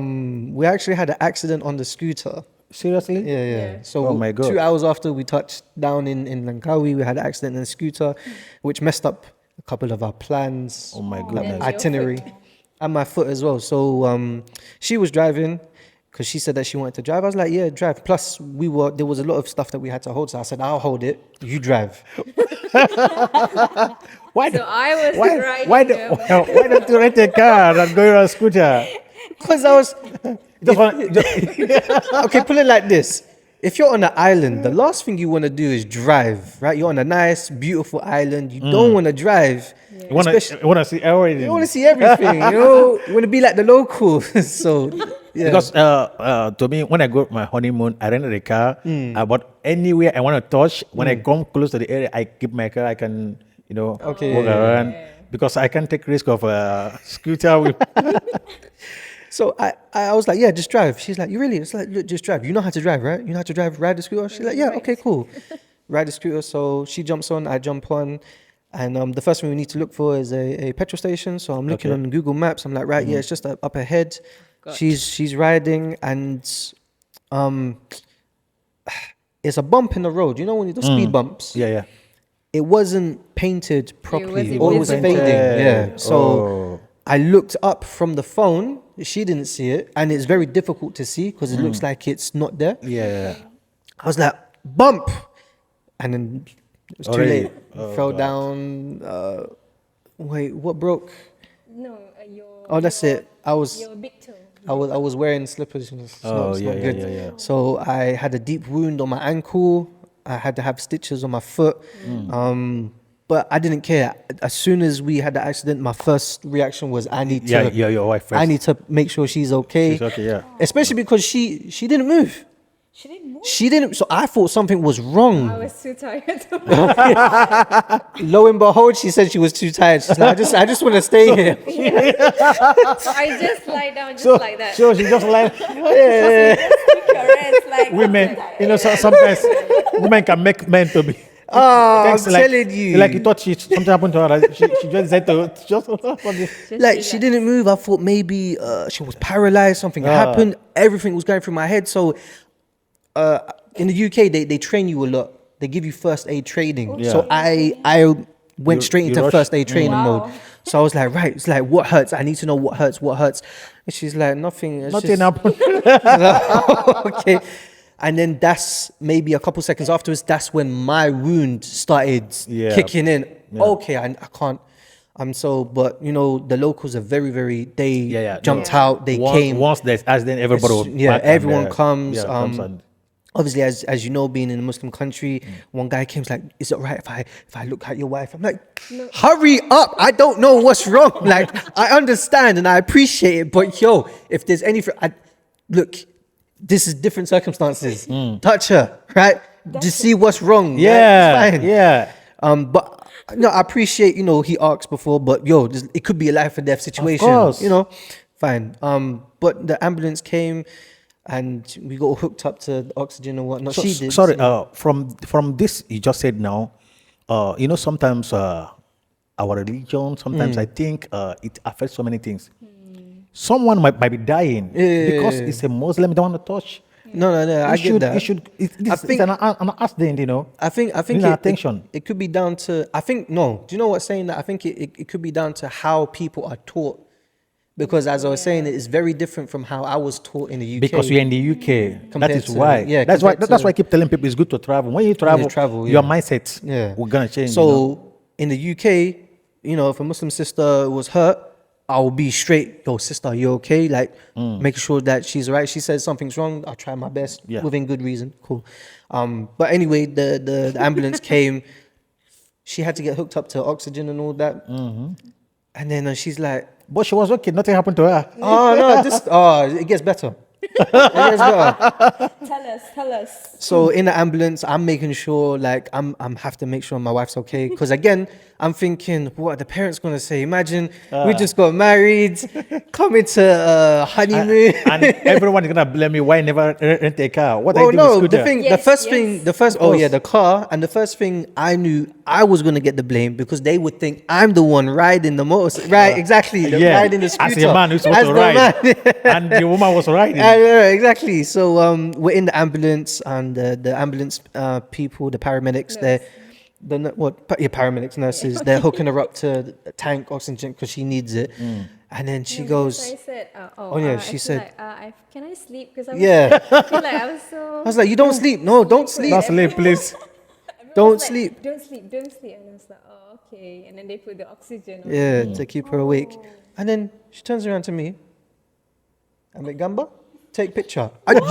we actually had an accident on the scooter. Seriously? Yeah. So Oh my God. 2 hours after we touched down in Langkawi, we had an accident in a scooter, which messed up a couple of our plans. Oh my That's goodness. your Itinerary. foot. And my foot as well. So she was driving because she said that she wanted to drive. I was like, yeah, drive. Plus, there was a lot of stuff that we had to hold. So I said, I'll hold it. You drive. Why So I was riding why the- don't you rent a car and go on a scooter? Because I was... Just Okay, put it like this. If you're on an island, the last thing you want to do is drive, right? You're on a nice, beautiful island. You don't want to drive. you want to see everything. You want to see everything, you know? You want to be like the locals. So, yeah. Because to me, when I go my honeymoon, I rented a car. But anywhere I want to touch, when I come close to the area, I keep my car. I can, walk around because I can't take risk of a scooter. So I was like, yeah, just drive. She's like, you really? It's like, look, just drive. You know how to drive, right? You know how to drive, ride the scooter? She's like, yeah, okay, cool. Ride the scooter. So she jumps on, I jump on. And the first thing we need to look for is a petrol station. So I'm looking on Google Maps. I'm like, right, yeah, it's just up ahead. She's riding and it's a bump in the road. You know when you do speed bumps? Yeah. It wasn't painted properly. wasn't Or it was visible. fading. Yeah. So I looked up from the phone. She didn't see it. And it's very difficult to see because it looks like it's not there. Yeah. I was like, bump. And then it was too Already? late. Fell down. Wait, what broke? No, your. Oh, that's it. Your big toe. I was wearing slippers. It's not yeah, good. yeah. So I had a deep wound on my ankle. I had to have stitches on my foot. But I didn't care. As soon as we had the accident, my first reaction was, I need to. Your wife first. I need to make sure she's okay. She's okay, yeah. Especially because she didn't move. She didn't move. She didn't. So I thought something was wrong. I was too tired to Lo and behold, she said she was too tired. She's like, I just want to stay here. So I just lie down like that. So she just like Correct, like women. Sometimes women can make men to be. Oh, I'm Thanks, like- telling you. Like you thought something happened to her. She just said to just Just Like relax. she didn't move. I thought maybe she was paralyzed. Something happened. Everything was going through my head. So in the UK, they train you a lot. They give you first aid training. Yeah. So I went straight you into rush- first aid training Wow. mode. So I was like, right, it's like, what hurts? I need to know what hurts. And she's like, nothing. It's Nothing just, happened. okay. And then that's maybe a couple seconds afterwards, that's when my wound started Yeah. kicking in. Yeah. Okay, I can't. But you know, the locals are very, very, they jumped Yeah. out, they came. Once there's accident, everybody will Yeah, back and, everyone comes. comes and Obviously, as you know, being in a Muslim country, one guy came like, "Is it right if I look at your wife?" I'm like, "Hurry up! I don't know what's wrong. Like, I understand and I appreciate it, but yo, if there's anything, look, this is different circumstances. Touch her, right? Just see what's wrong. right? yeah, It's fine. yeah. But no, I appreciate, you know, he asked before, but yo, it could be a life or death situation. course. You know, fine. But the ambulance came and we got hooked up to the oxygen and whatnot. So, She did. sorry, so- from this you just said now, you know, sometimes our religion, sometimes I think it affects so many things. Someone might be dying because it's a Muslim, don't want to touch. no, I get that. You should. I It's think- an accident, you know. I think Need attention. it could be down to, I think, no, do you know what saying that? I think it could be down to how people are taught. Because as I was saying, it is very different from how I was taught in the UK. Because you're in the UK, that Compared is to- why. yeah, that's why. compared That's to- why I keep telling people it's good to travel. When you travel, your yeah. mindset, Yeah. we're gonna change. So you know? in the UK, you know, if a Muslim sister was hurt, I'll be straight, yo, sister, are you okay? Like, making sure that she's all right. She says something's wrong, I'll try my best Yeah. within good reason. Cool. But anyway, the ambulance came. She had to get hooked up to oxygen and all that. And then she's like, But she was okay. Nothing happened to her. oh, no, it gets better. It gets better. Tell us. So in the ambulance, I'm making sure, like, I'm have to make sure my wife's okay. Because again, I'm thinking, what are the parents gonna say? Imagine we just got married, coming to honeymoon. And everyone is gonna blame me. Why I never rent a car? What I Oh do no, with the scooter? thing, Yes, the first, oh course. yeah, the car, and the first thing I knew I was gonna get the blame because they would think I'm the one riding the motor. Right, exactly, riding the scooter. As a man who's supposed As to the ride, man. and the woman was riding. Exactly. So we're in the ambulance, and the ambulance people, the paramedics, paramedics, nurses, they're hooking her up to the tank oxygen because she needs it. And then she goes, I said, she said, can I sleep? Because I feel like I was so. I was like, you don't sleep. No, don't sleep. Not sleep, please. Don't sleep. Don't sleep. And I was like, oh, okay. And then they put the oxygen on. Yeah, to keep her awake. And then she turns around to me. I'm like, Gamba, take picture. Take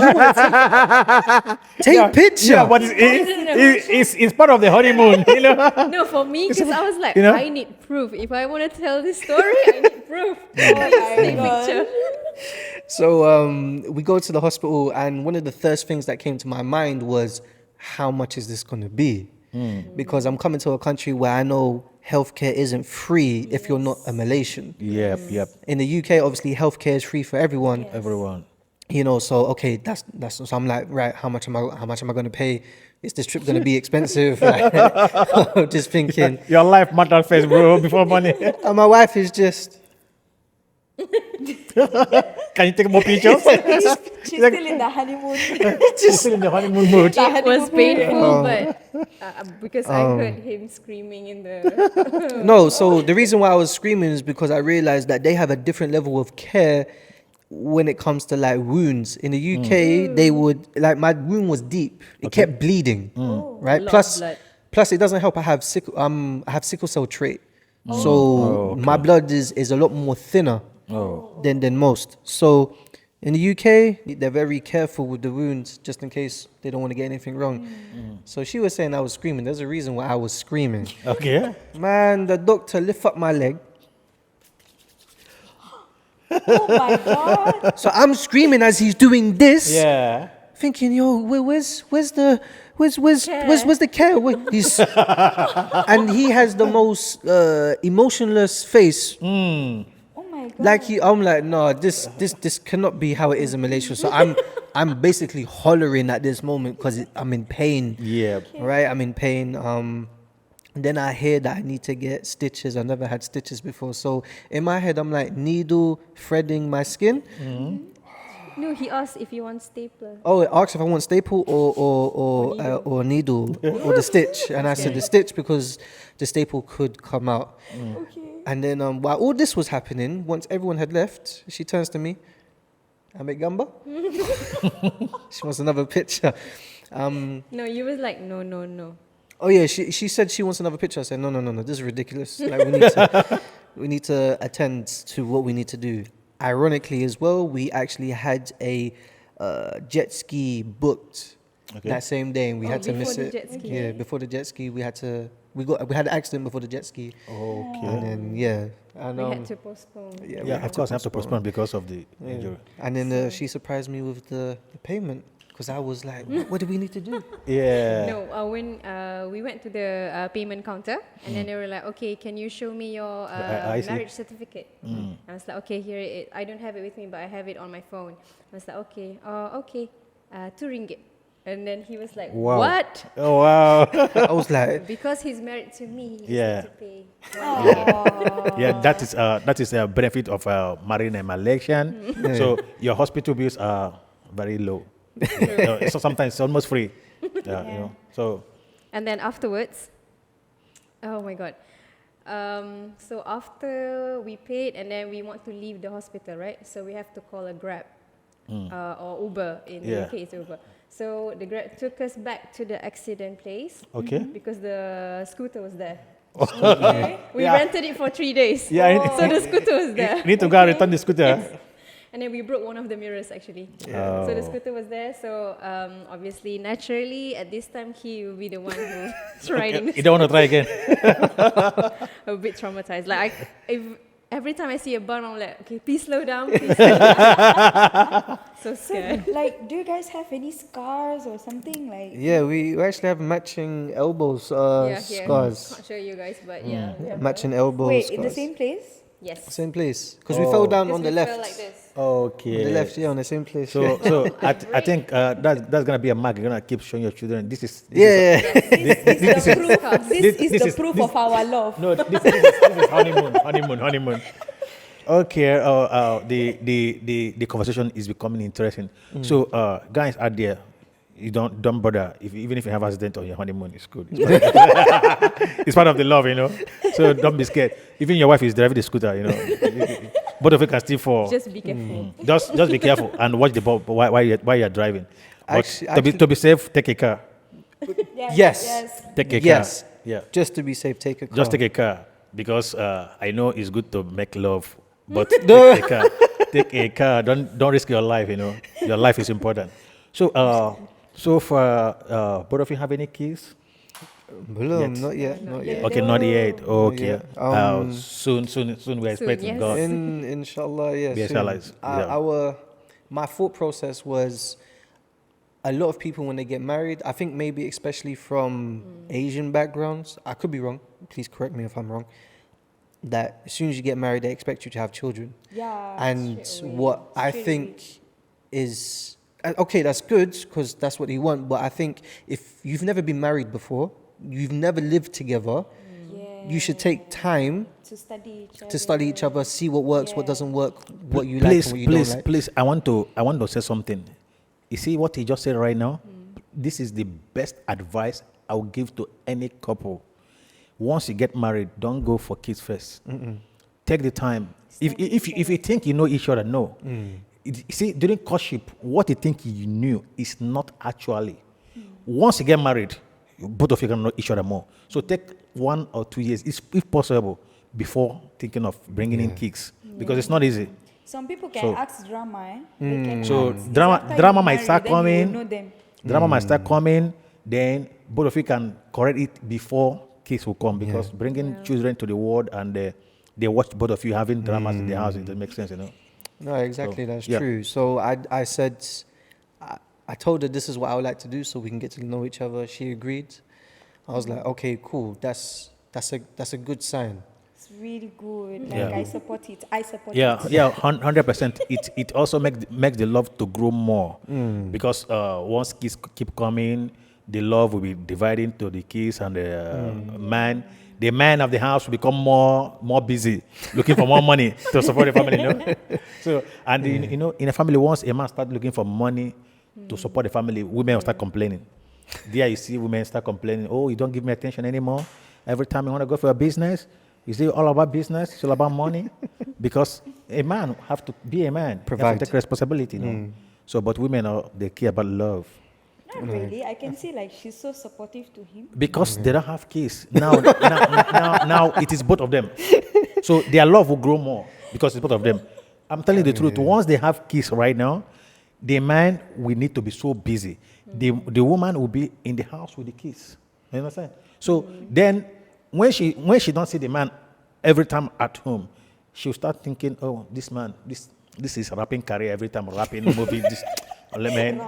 picture. Yeah, but it's part of the honeymoon, you know. No, for me, because I was like, You know? I need proof. If I want to tell this story, I need proof. Take picture. So we go to the hospital, and one of the first things that came to my mind was, how much is this going to be? Because I'm coming to a country where I know healthcare isn't free if you're not a Malaysian. Yep. In the UK, obviously, healthcare is free for everyone. Everyone. You know, so okay, that's so I'm like, right, how much am I going to pay? Is this trip going to be expensive? Like, just thinking. Your life matters first, bro, before money. And my wife is just, Can you take more pictures? She's still in the honeymoon. Just still in the honeymoon mood. It was painful, but because I heard him screaming in the. no, so the reason why I was screaming is because I realized that they have a different level of care when it comes to like wounds. In the UK, they would, like, my wound was deep. It kept bleeding, right? lot of Plus blood. it doesn't help. I have sickle cell trait. So my blood is a lot more thinner than most. So in the UK, they're very careful with the wounds just in case they don't want to get anything wrong. So she was saying I was screaming. There's a reason why I was screaming. Okay. Man, the doctor lift up my leg. Oh my God. So I'm screaming as he's doing this. Yeah. Thinking, yo, where's the care? He's and he has the most emotionless face. Oh my God. Like I'm like, no, this cannot be how it is in Malaysia. So I'm basically hollering at this moment because I'm in pain. Yeah. Right, I'm in pain. And then I hear that I need to get stitches. I've never had stitches before. So in my head, I'm like needle threading my skin. No, he asked if you want stapler. Oh, it asked if I want staple or needle or the stitch, and I said the stitch because the staple could come out. Okay. And then while all this was happening, once everyone had left, she turns to me. Ame gamba? She wants another picture. No, you was like, no. Oh yeah, she said she wants another picture. I said no, this is ridiculous. Like we need to attend to what we need to do. Ironically as well, we actually had a jet ski booked that same day, and we had to miss before it. the jet ski. Yeah, before the jet ski, we had an accident before the jet ski. Okay. And then and We had to postpone. Yeah, of course, I have to postpone because of the injury. And then she surprised me with the payment, because I was like, what do we need to do? Yeah. No, when we went to the payment counter, and then they were like, okay, can you show me your I see. marriage certificate? I was like, okay, here it is. I don't have it with me, but I have it on my phone. I was like, okay, #2. And then he was like, Wow. what? Oh, wow. I was like, Because he's married to me, he Yeah. has to pay. Yeah, that is a benefit of marrying a Malaysian. So your hospital bills are very low. So sometimes it's almost free. You know. So And then afterwards, oh my God. So after we paid and then we want to leave the hospital, right? So we have to call a Grab or Uber. In the UK, it's Uber. So the Grab took us back to the accident place okay. because the scooter was there. Okay. We rented it for 3 days. Yeah, So the scooter was there. You need to go and return the scooter. And then we broke one of the mirrors actually. So the scooter was there. So obviously, naturally, at this time, he will be the one who's riding. You don't want to try again. A bit traumatized. Like every time I see a bump, I'm like, okay, please slow down. Please slow down. So scared. Like, do you guys have any scars or something? Like, yeah, we actually have matching elbows Here. scars. Can't show you guys, but yeah. Matching elbows. wait, in the scars. same place? Yes. Same place, because we fell down Because on the we left. fell like this. Okay. On the left, yeah, on the same place. So I think that's gonna be a mark. You're gonna keep showing your children. This is yeah. This is the proof of our love. No, this is honeymoon. Okay, the conversation is becoming interesting. So, guys out there, you don't bother. Even if you have accident on your honeymoon, it's good. It's part of the love, you know. So don't be scared. Even your wife is driving the scooter, you know. Both of you can still fall. Just be careful. Just be careful and watch the ball while you're driving. But Actually- to be safe, take a car. Yes. Take a Yes. car. Yeah. Just to be safe, take a car. Just take a car because I know it's good to make love, but take a car. Take a car. Don't risk your life. You know, your life is important. So for both of you have any kids? Belum, Yes. not yet. Okay, not yet. Okay. yet. Soon we're expecting yes. God. Inshallah, yes. Yeah, inshallah, yeah. My thought process was, a lot of people when they get married, I think maybe especially from Asian backgrounds, I could be wrong, please correct me if I'm wrong, that as soon as you get married, they expect you to have children. Yeah. And straight away. what I Straight think away. is, okay, that's good because that's what you want, but I think if you've never been married before, you've never lived together, you should take time to study each other, see what works, what doesn't work, what you like and what you don't like. Please, I want to say something. You see what he just said right now? This is the best advice I will give to any couple. Once you get married, don't go for kids first. Take the time. If you think you know each other, no. You see, during courtship, what you think you knew is not actually. Once you get married, both of you can know each other more. So take 1 or 2 years, if possible, before thinking of bringing in kids, because it's not easy. Some people can So- ask drama. They can So ask. It's drama after drama you might marry, start then you will coming. know them. Drama might start coming. Then both of you can correct it before kids will come, because bringing children to the world and they watch both of you having dramas in the house, it doesn't make sense, you know. No, exactly, So, that's yeah. true. So I said, I told her this is what I would like to do so we can get to know each other. She agreed. I was like, okay, cool. That's a good sign. It's really good. Like, Yeah. I support it. I support it. Yeah, 100%. It also makes the love to grow more, because once kids keep coming, the love will be dividing to the kids and the man. the man of the house will become more busy, looking for more money to support the family. So, and in a family, once a man start looking for money to support the family, women will start complaining. There you see women start complaining. Oh, you don't give me attention anymore. Every time you want to go for a business, is it all about business? It's all about money? Because a man have to be a man. He have to take responsibility. So, but women they care about love. Not really. I can see like she's so supportive to him. Because they don't have kids. Now it is both of them. So their love will grow more because it's both of them. I'm telling you the truth. Once they have kids right now, the man will need to be so busy. The woman will be in the house with the kids. You understand? So then when she don't see the man every time at home, she'll start thinking, oh, this man, this is rapping career every time, rapping movie, this man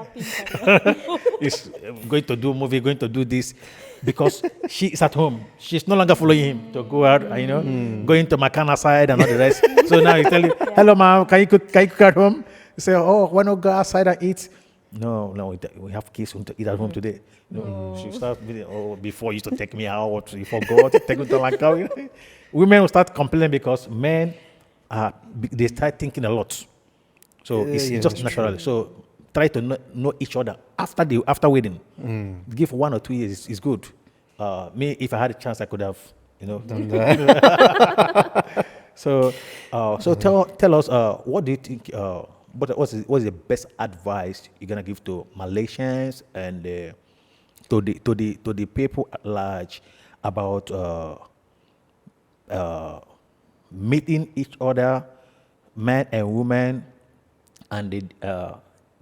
is going to do movie, going to do this, because she is at home. She's no longer following him to go out, going to Makana side and all the rest. So now you tell him, hello, mom, can you cook at home? You say, oh, why not go outside and eat? No, we have kids to eat at home today. She starts, before you used to take me out, you forgot to take me to Langkawi. Women will start complaining because men, they start thinking a lot. So it's just natural. So try to know each other after wedding. Give 1 or 2 years is good. Me, if I had a chance, I could have, done that. So tell us, what do you think? What is the best advice you're gonna give to Malaysians and to the people at large about meeting each other, man and woman, and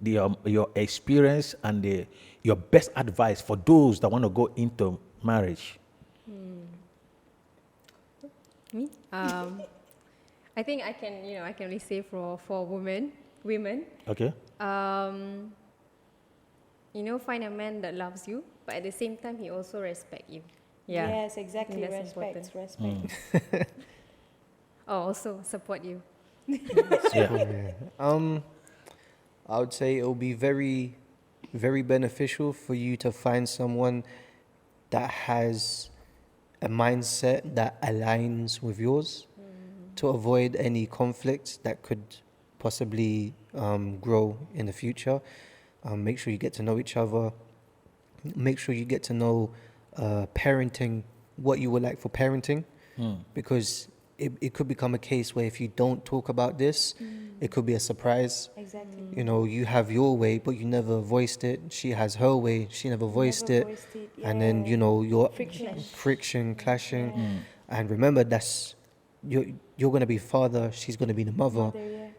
your experience and your best advice for those that want to go into marriage? Me? I think I can really say for women. Okay. Find a man that loves you, but at the same time he also respect you. Yeah. Yes, exactly. That's Respect. Also support you. I would say it will be very, very beneficial for you to find someone that has a mindset that aligns with yours, to avoid any conflicts that could possibly grow in the future. Make sure you get to know each other. Make sure you get to know parenting, what you would like for parenting, because it could become a case where if you don't talk about this, it could be a surprise. Exactly. You have your way, but you never voiced it. She has her way, she never voiced it. And then, your friction, clashing. And remember, you're going to be father, she's going to be the mother.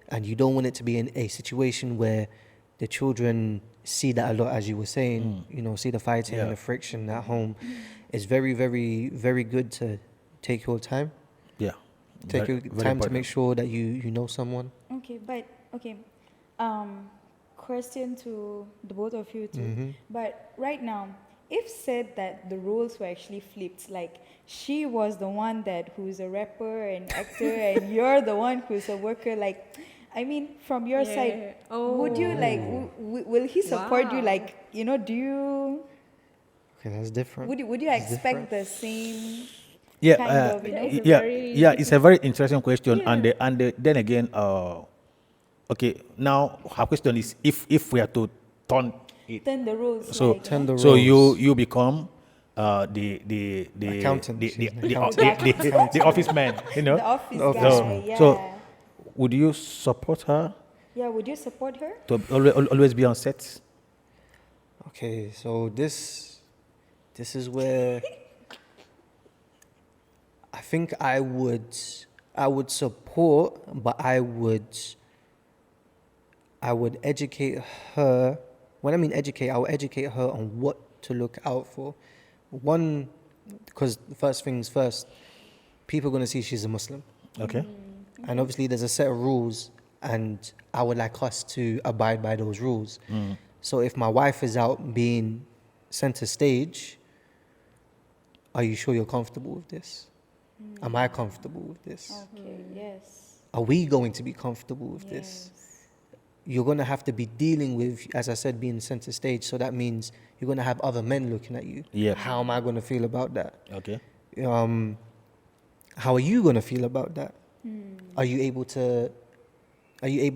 And you don't want it to be in a situation where the children see that a lot, as you were saying, see the fighting and the friction at home. It's very, very, very good to take your time. Yeah. Take your time to make sure that you know someone. Question to the both of you too. But right now, if said that the roles were actually flipped, like she was the one who's a rapper and actor, and you're the one who's a worker, like, I mean, from your side, would you will he support you? Like, do you? Okay, that's different. Would you expect the same? It's a very interesting question, and then again, okay. Now her question is, if we are to turn the roles. So turn the roles. So you become the accountant, the office man, The office guy. So would you support her? Yeah, would you support her? To always be on set? Okay, so this is where I think I would support, but I would educate her. When I mean educate, I will educate her on what to look out for. One, because first things first, people are going to see she's a Muslim. Okay. And obviously there's a set of rules, and I would like us to abide by those rules. So if my wife is out being center stage, are you sure you're comfortable with this? Am I comfortable with this? Okay, yes. Are we going to be comfortable with this? You're going to have to be dealing with, as I said, being center stage. So that means you're going to have other men looking at you. Yeah. How am I going to feel about that? Okay. how are you gonna feel about that? Are you able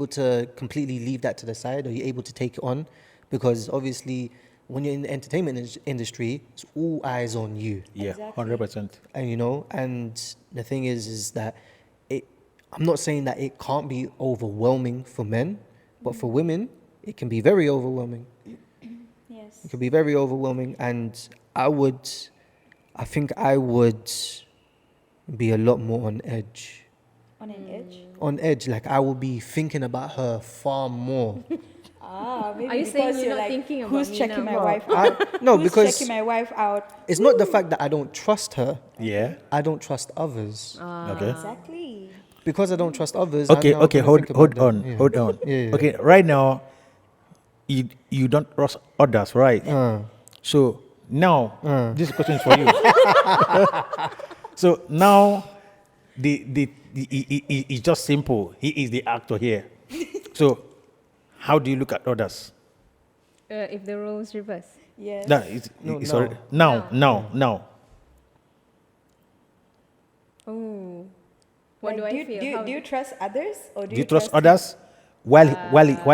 to completely leave that to the side? Are you able to take it on? Because obviously, when you're in the entertainment industry, it's all eyes on you. Yeah, Exactly. 100%. And and the thing is that I'm not saying that it can't be overwhelming for men, but for women, it can be very overwhelming. Yes. It could be very overwhelming, and I think I would be a lot more on edge. On an edge. On edge, like I will be thinking about her far more. Maybe Are you saying because you're you're not like, thinking about who's me checking now? my wife out? No, Who's because checking my wife out? it's not the fact that I don't trust her. Yeah. I don't trust others. Okay. Exactly. Because I don't trust others. Okay, I'm now okay, gonna hold think about on, them. Yeah. hold on. Yeah. Okay, right now, you don't trust others, right? So now, this question is for you. So now, it's just simple. He is the actor here. So, how do you look at others? If the roles reverse. Yes. No, No, it's no. already, now. Oh. What Like, do I feel? Do you trust others or Do you trust others? While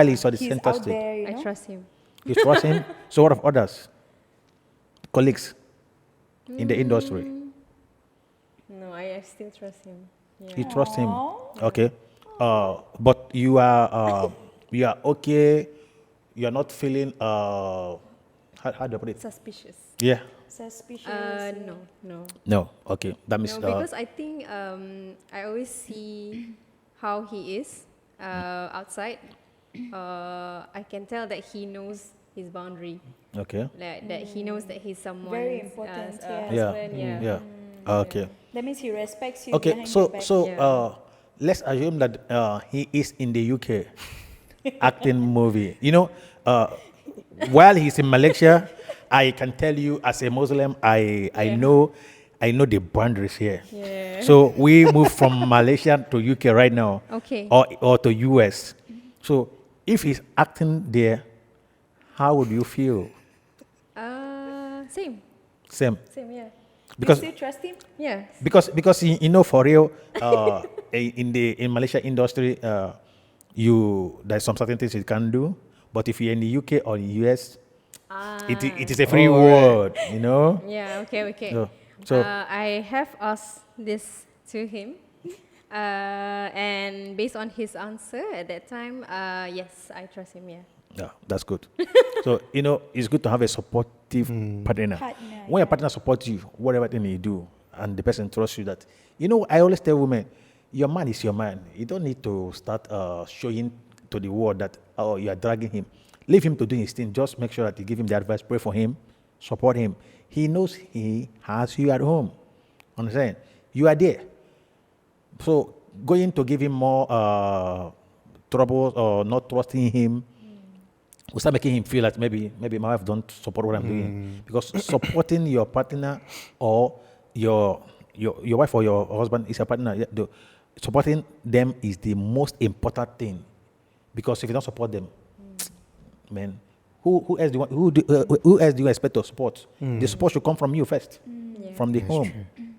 he's on the He's center out stage, there, you know? I trust him. you trust him. So what of others? Colleagues in the industry, No, I still trust him. Yeah. you trust him. Aw. Okay, but you are okay. You are not feeling how do I put it? Suspicious. Yeah. Suspicious. No. No. Okay. That means No, because I think I always see how he is outside. I can tell that he knows his boundary. okay. Like, that he knows that he's someone Very important, yeah. Yeah. husband. Yeah. Yeah. Okay. That means he respects you Okay. behind So your back. Yeah. let's assume that he is in the UK acting movie. You know, while he's in Malaysia, I can tell you as a Muslim, I know the boundaries here. Yeah. So we moved from Malaysia to UK right now. Okay. Or to US. So if he's acting there, how would you feel? Same. Same. Yeah. Because you still trust him? Yeah. because you know, for real, in Malaysia industry, there's some certain things you can do, but if you're in the UK or US, it is a free world, you know. Yeah. Okay. So I have asked this to him, and based on his answer at that time, yes, I trust him. Yeah. yeah, that's good. So you know, it's good to have a supportive partner. When your partner supports you, whatever thing you do, and the person trusts you, that you know, I always tell women, your man is your man. You don't need to start showing to the world that you are dragging him. Leave him to do his thing. Just make sure that you give him the advice, pray for him, support him. He knows he has you at home. Understand? You are there. So going to give him more trouble or not trusting him will start making him feel like maybe my wife don't support what I'm doing. Because supporting your partner or your wife or your husband is your partner. Supporting them is the most important thing. Because if you don't support them, man, who else do you expect to support? The support should come from you first, from the home.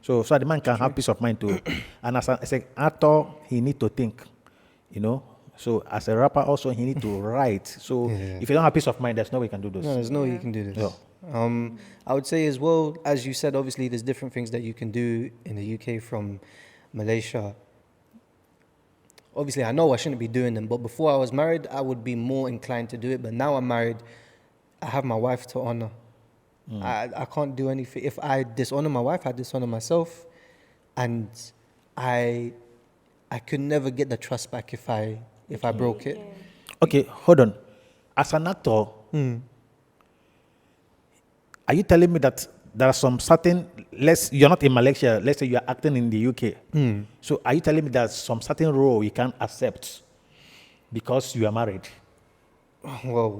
So the man can have peace of mind too. And as an actor, he need to think, you know. So as a rapper also, he need to write. So if you don't have peace of mind, there's no way you can do this. No, there's no way you can do this. Yeah. I would say as well, as you said, obviously there's different things that you can do in the UK from Malaysia. Obviously, I know I shouldn't be doing them, but before I was married, I would be more inclined to do it. But now I'm married, I have my wife to honor. I can't do anything. If I dishonor my wife, I dishonor myself. And I could never get the trust back if I broke it. Okay, hold on. As an actor, are you telling me that there are some certain, you're not in Malaysia, let's say you're acting in the UK. So are you telling me there's some certain role you can't accept because you are married? Well,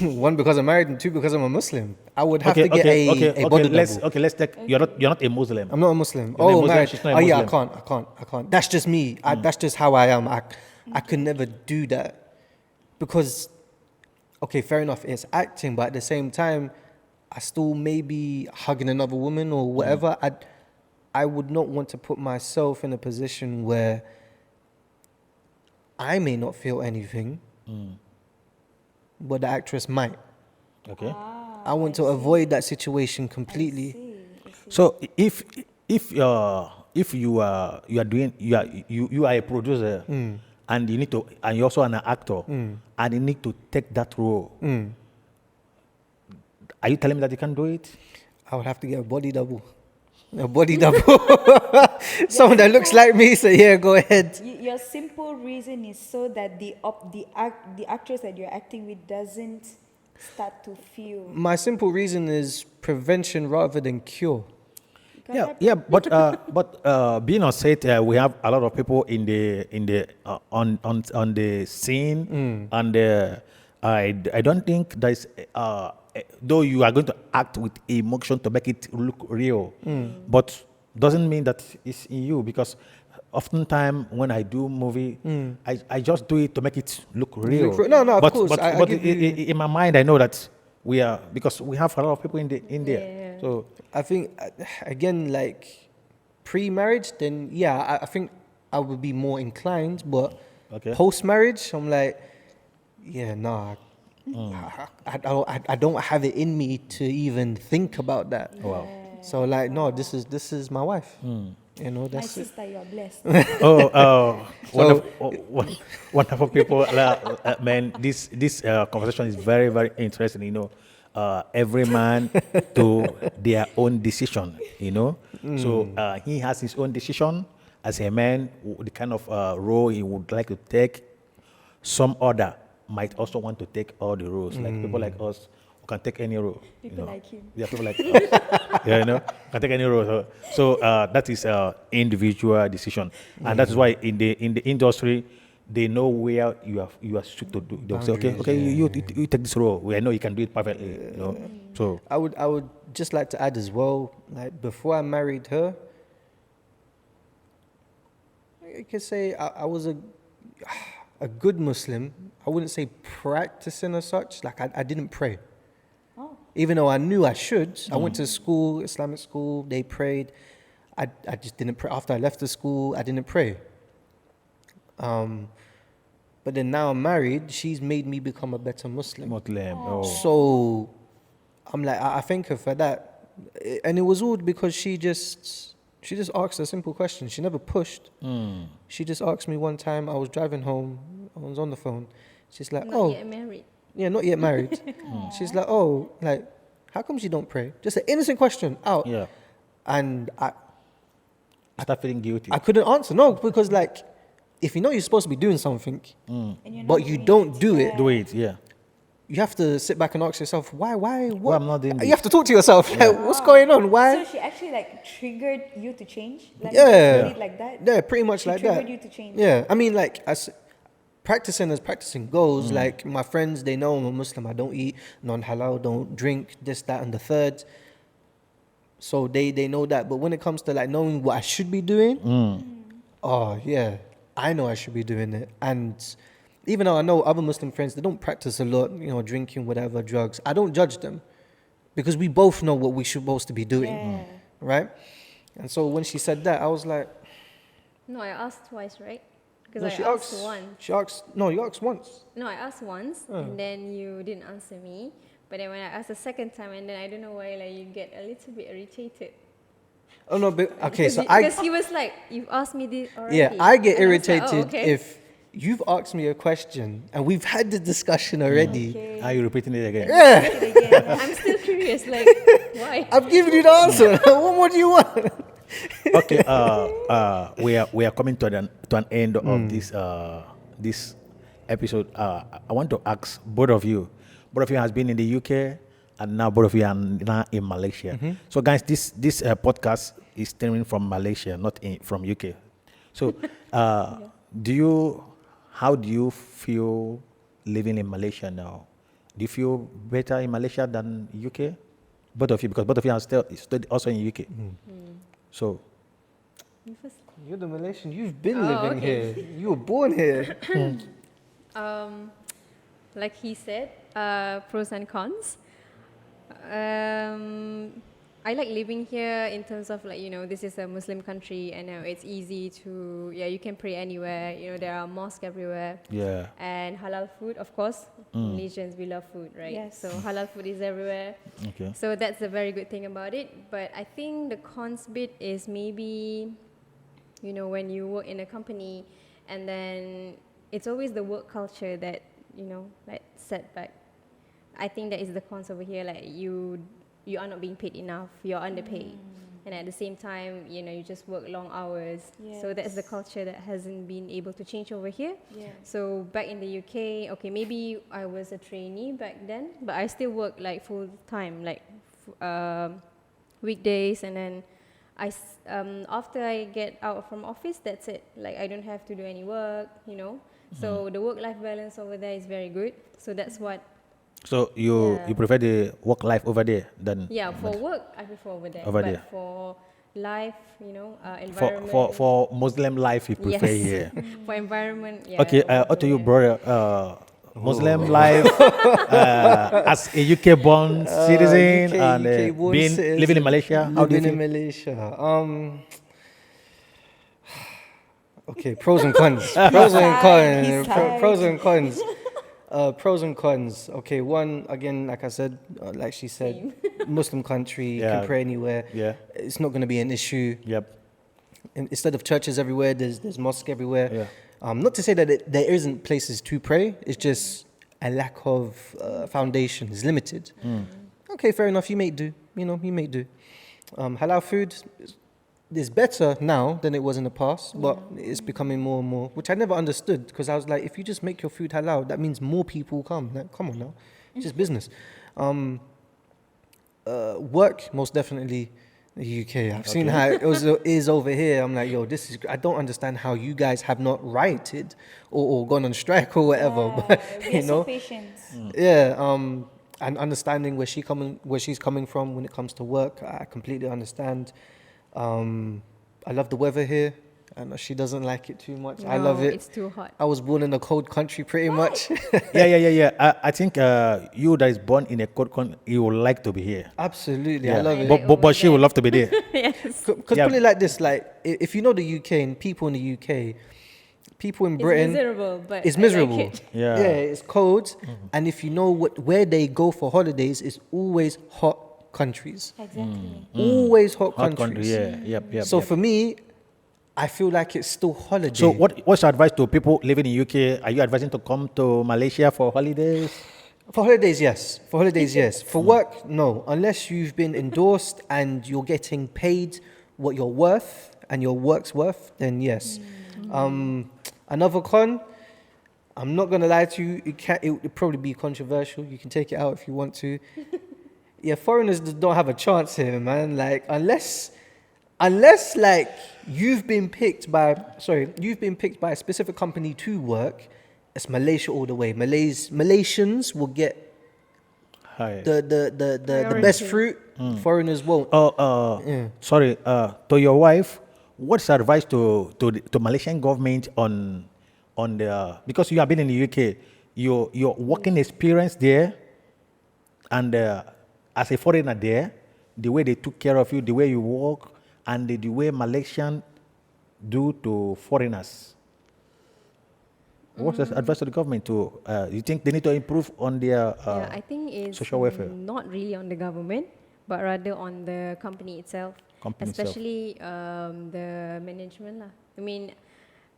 one, because I'm married, and two, because I'm a Muslim. I would have to get a body double. Let's take, you're not a Muslim. I'm not a Muslim. You're not a Muslim, married. she's not a Oh yeah, Muslim. I can't. That's just me. That's just how I am. I could never do that because, okay, fair enough, it's acting, but at the same time, I still maybe hugging another woman or whatever. I would not want to put myself in a position where I may not feel anything, but the actress might. Okay. I want to avoid that situation completely. So if you are doing you are a producer and you need to, and you're also an actor and you need to take that role, are you telling me that you can do it? I would have to get a body double. A body double. Someone that looks like me, so yeah, go ahead. Your simple reason is so that the actress that you're acting with doesn't start to feel. My simple reason is prevention rather than cure. But being on set, we have a lot of people in the on the scene, and I don't think there's though you are going to act with emotion to make it look real, but doesn't mean that it's in you, because oftentimes when I do movie, I just do it to make it look real. Of course. But in my mind, I know that we are, because we have a lot of people in there. Yeah. So I think, again, like pre-marriage, then yeah, I think I would be more inclined. But post-marriage, I'm like, yeah, nah, I don't have it in me to even think about that. wow. So like, no, this is my wife. You know, My that's it. sister, you're blessed. Wonderful people, man. This conversation is very, very interesting. You know, every man to their own decision. You know, so he has his own decision as a man, the kind of role he would like to take. Some other might also want to take all the roles, like people like us who can take any role. People like him. Yeah, people like us. Yeah, you know, can take any role. So that is individual decision, and that's why in the industry they know where you are strict to do. They'll say, okay, you take this role. I know you can do it perfectly. You know, so I would just like to add as well, like before I married her, I could say I was a good Muslim. I wouldn't say practicing as such. Like I didn't pray. Oh. Even though I knew I should. I went to school, Islamic school, they prayed. I just didn't pray. After I left the school, I didn't pray. But then now I'm married, she's made me become a better Muslim. So I'm like, I thank her for that. And it was all because she just asked a simple question. She never pushed. She just asked me one time, I was driving home, I was on the phone. She's like, Not yet married. Yeah, not yet married. She's like, oh, like, how come you don't pray? Just an innocent question out. yeah, And I start feeling guilty. I couldn't answer. No, because like, if you know you're supposed to be doing something, And you're but not you doing don't do it, Do it, yeah. you have to sit back and ask yourself, why, what? Why I'm not doing You this? have to talk to yourself, like, what's going on? Why? So she actually like triggered you to change? Like, Yeah. did it like that? Yeah, pretty much She like that. triggered you to change. Yeah, I mean, like, as practicing goes, like, my friends, they know I'm a Muslim, I don't eat non-halal, don't drink, this, that, and the third. So they know that. But when it comes to, like, knowing what I should be doing, oh, yeah, I know I should be doing it. And even though I know other Muslim friends, they don't practice a lot, you know, drinking, whatever, drugs, I don't judge them. Because we both know what we're supposed to be doing, Yeah. right? And so when she said that, I was like, No, I asked twice, right? Because no, I asked once. You asked once. No, I asked once, and then you didn't answer me. But then when I asked the second time, and then I don't know why, like you get a little bit irritated. Oh, no, but, okay, so Because he was like, you've asked me this already. Yeah, I get And was like, irritated oh, okay. if you've asked me a question and we've had the discussion already. Okay. Are you repeating it again? Yeah, Say it again. I'm still curious, like, why? I've given you the answer. What more do you want? Okay, we are coming to an end of this episode. I want to ask both of you. Both of you has been in the UK, and now both of you are now in Malaysia. So, guys, this podcast is stemming from Malaysia, not from UK. So, how do you feel living in Malaysia now? Do you feel better in Malaysia than UK? Both of you, because both of you are still also in UK. So, You first. You're the Malaysian. You've been Oh, living okay. here. You were born here. Like he said, pros and cons. I like living here in terms of like, this is a Muslim country and it's easy to, you can pray anywhere. There are mosques everywhere. Yeah. And halal food, of course. Malaysians, we love food, right? Yes. So halal food is everywhere. Okay. So that's a very good thing about it. But I think the cons bit is maybe, when you work in a company and then it's always the work culture that, like set back. I think that is the cons over here. Like you are not being paid enough. You're underpaid. And at the same time, you just work long hours. So that's the Yes. culture that hasn't been able to change over here. Yeah. So back in the UK, okay, maybe I was a trainee back then, but I still work like full time, like weekdays, and then after I get out from office, that's it. Like I don't have to do any work, So the work-life balance over there is very good. So that's what. So you Yeah. you prefer the work life over there than Yeah, for work I prefer over there. Over but there. for life, for environment. for Muslim life you prefer Yes. here. For environment, yeah. Okay, I up to prefer you, here. brother. Muslim life as a UK born citizen and born being citizen, living in Malaysia. How do you living in feel? Malaysia. Okay, pros and cons. Pros and cons. He's tired. Pros and cons. Pros and cons. Okay, one again, like I said, like she said, Muslim country, you Yeah. can pray anywhere. Yeah. It's not going to be an issue. Yep. Instead of churches everywhere, there's mosque everywhere. Yeah. Not to say that there isn't places to pray. It's just a lack of foundation. It's limited. Okay, fair enough. You may do. You may do. Halal food is better now than it was in the past, but it's becoming more and more, which I never understood because I was like, if you just make your food halal, that means more people come. Like, come on now, it's just business. Work, most definitely the UK. I've seen how it is over here. I'm like, yo, I don't understand how you guys have not rioted or gone on strike or whatever. Yeah, But, we are so patient. yeah, and understanding where she's coming from when it comes to work, I completely understand. I love the weather here, and she doesn't like it too much. I love No, it. it's too hot. I was born in a cold country, pretty much. Yeah. I think you that is born in a cold country, you would like to be here. Absolutely, Yeah. I love it. Like But she would love to be there. Yes. Because Yeah. put it like this, like if you know the UK and people in the UK, people in It's Britain, miserable, but it's I like miserable. it. Yeah. It's cold, and if you know where they go for holidays, it's always hot countries. Exactly. Always hot Hot countries. country, yeah. Yep. So for me, I feel like it's still holiday. So what's your advice to people living in UK? Are you advising to come to Malaysia for holidays? For holidays, yes. For holidays, yes. For work, no. Unless you've been endorsed and you're getting paid what you're worth and your work's worth, then yes. Another con, I'm not gonna lie to you. It would probably be controversial. You can take it out if you want to. Yeah, foreigners don't have a chance here, man. Like unless like you've been picked by a specific company to work, it's Malaysia all the way. Malaysians will get Hi. the best fruit. Foreigners won't. Sorry. To your wife, what's your advice to Malaysian government on the because you have been in the UK, your working experience there, and as a foreigner there, the way they took care of you, the way you work, and the way Malaysian do to foreigners. What's the advice to the government to? You think they need to improve on their Yeah, I think it's social welfare? not really on the government, but rather on the company itself. Company itself. Especially the management lah. I mean,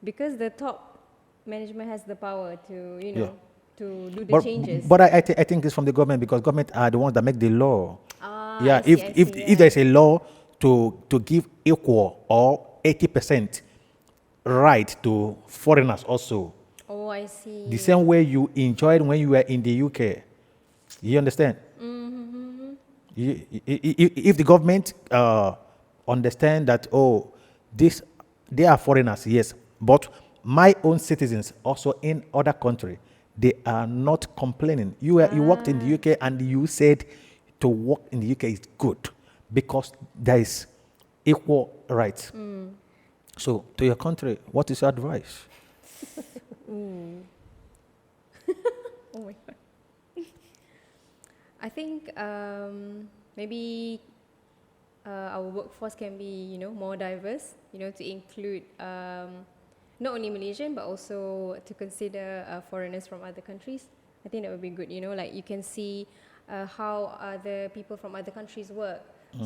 because the top management has the power to, to do the changes. But I think it's from the government because government are the ones that make the law. I see, If there's a law to give equal or 80% right to foreigners also, Oh, I see. the same way you enjoyed when you were in the UK, you understand? If the government understand that they are foreigners, yes, but my own citizens also in other country, they are not complaining. You worked in the UK and you said to work in the UK is good because there is equal rights. So to your country, what is your advice? Oh my god. I think maybe our workforce can be, more diverse, to include not only Malaysian but also to consider foreigners from other countries. I think that would be good. Like you can see how other people from other countries work.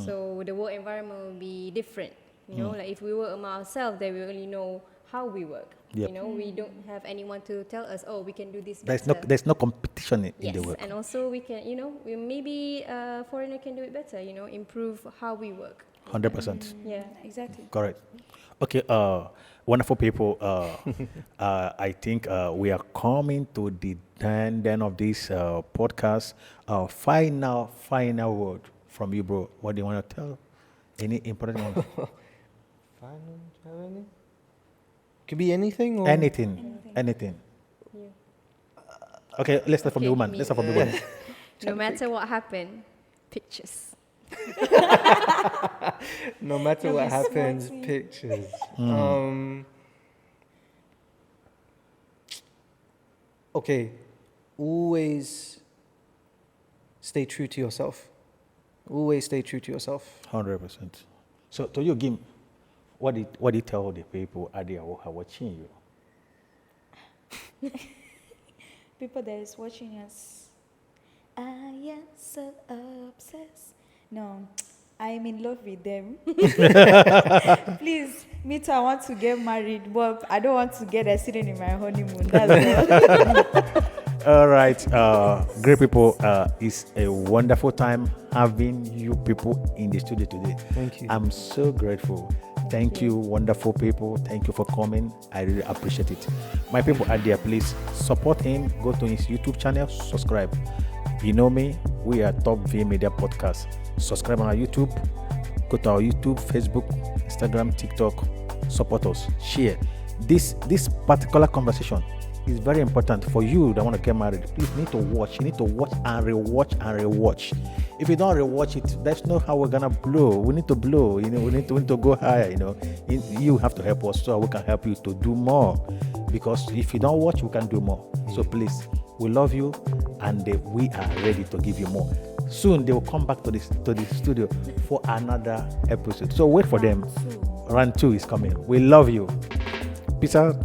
So the work environment will be different. Like if we work among ourselves, then we only know how we work. Yep. We don't have anyone to tell us, oh, we can do this There's better. no competition in Yes, the work. and also we can, maybe a foreigner can do it better, improve how we work. 100%. Yeah. Exactly. Correct. Okay, wonderful people. I think we are coming to the end of this podcast. Final word from you, bro. What do you want to tell? Any important one? Final, do you have any? Could be anything. Or? Anything. Yeah. Okay, let's start from the Okay, woman. me. Let's start from the woman. No matter what happened, pictures. No matter Don't what be happens, sporty. pictures. Okay, always stay true to yourself. Always stay true to yourself. 100%. So, to you, Gim, what do you tell the people out there who are watching you? People that is watching us, I am so obsessed. No, I'm in love with them. Please, me too. I want to get married, but I don't want to get accident in my honeymoon. That's all. All right, great people. It's a wonderful time having you people in the studio today. Thank you. I'm so grateful. Thank you, wonderful people. Thank you for coming. I really appreciate it. My people out there, please support him. Go to his YouTube channel, subscribe. You know me, we are Top V Media Podcast. Subscribe on our YouTube. Go to our YouTube, Facebook, Instagram, TikTok. Support us. Share. This particular conversation is very important for you that want to get married. Please need to watch. You need to watch and rewatch. If you don't rewatch it, there's no how we're gonna blow. We need to blow. We need to go higher. You have to help us so we can help you to do more. Because if you don't watch, we can do more. So please, we love you, and we are ready to give you more. Soon they will come back to the studio for another episode. So wait for them. Round 2 is coming. We love you. Peace out.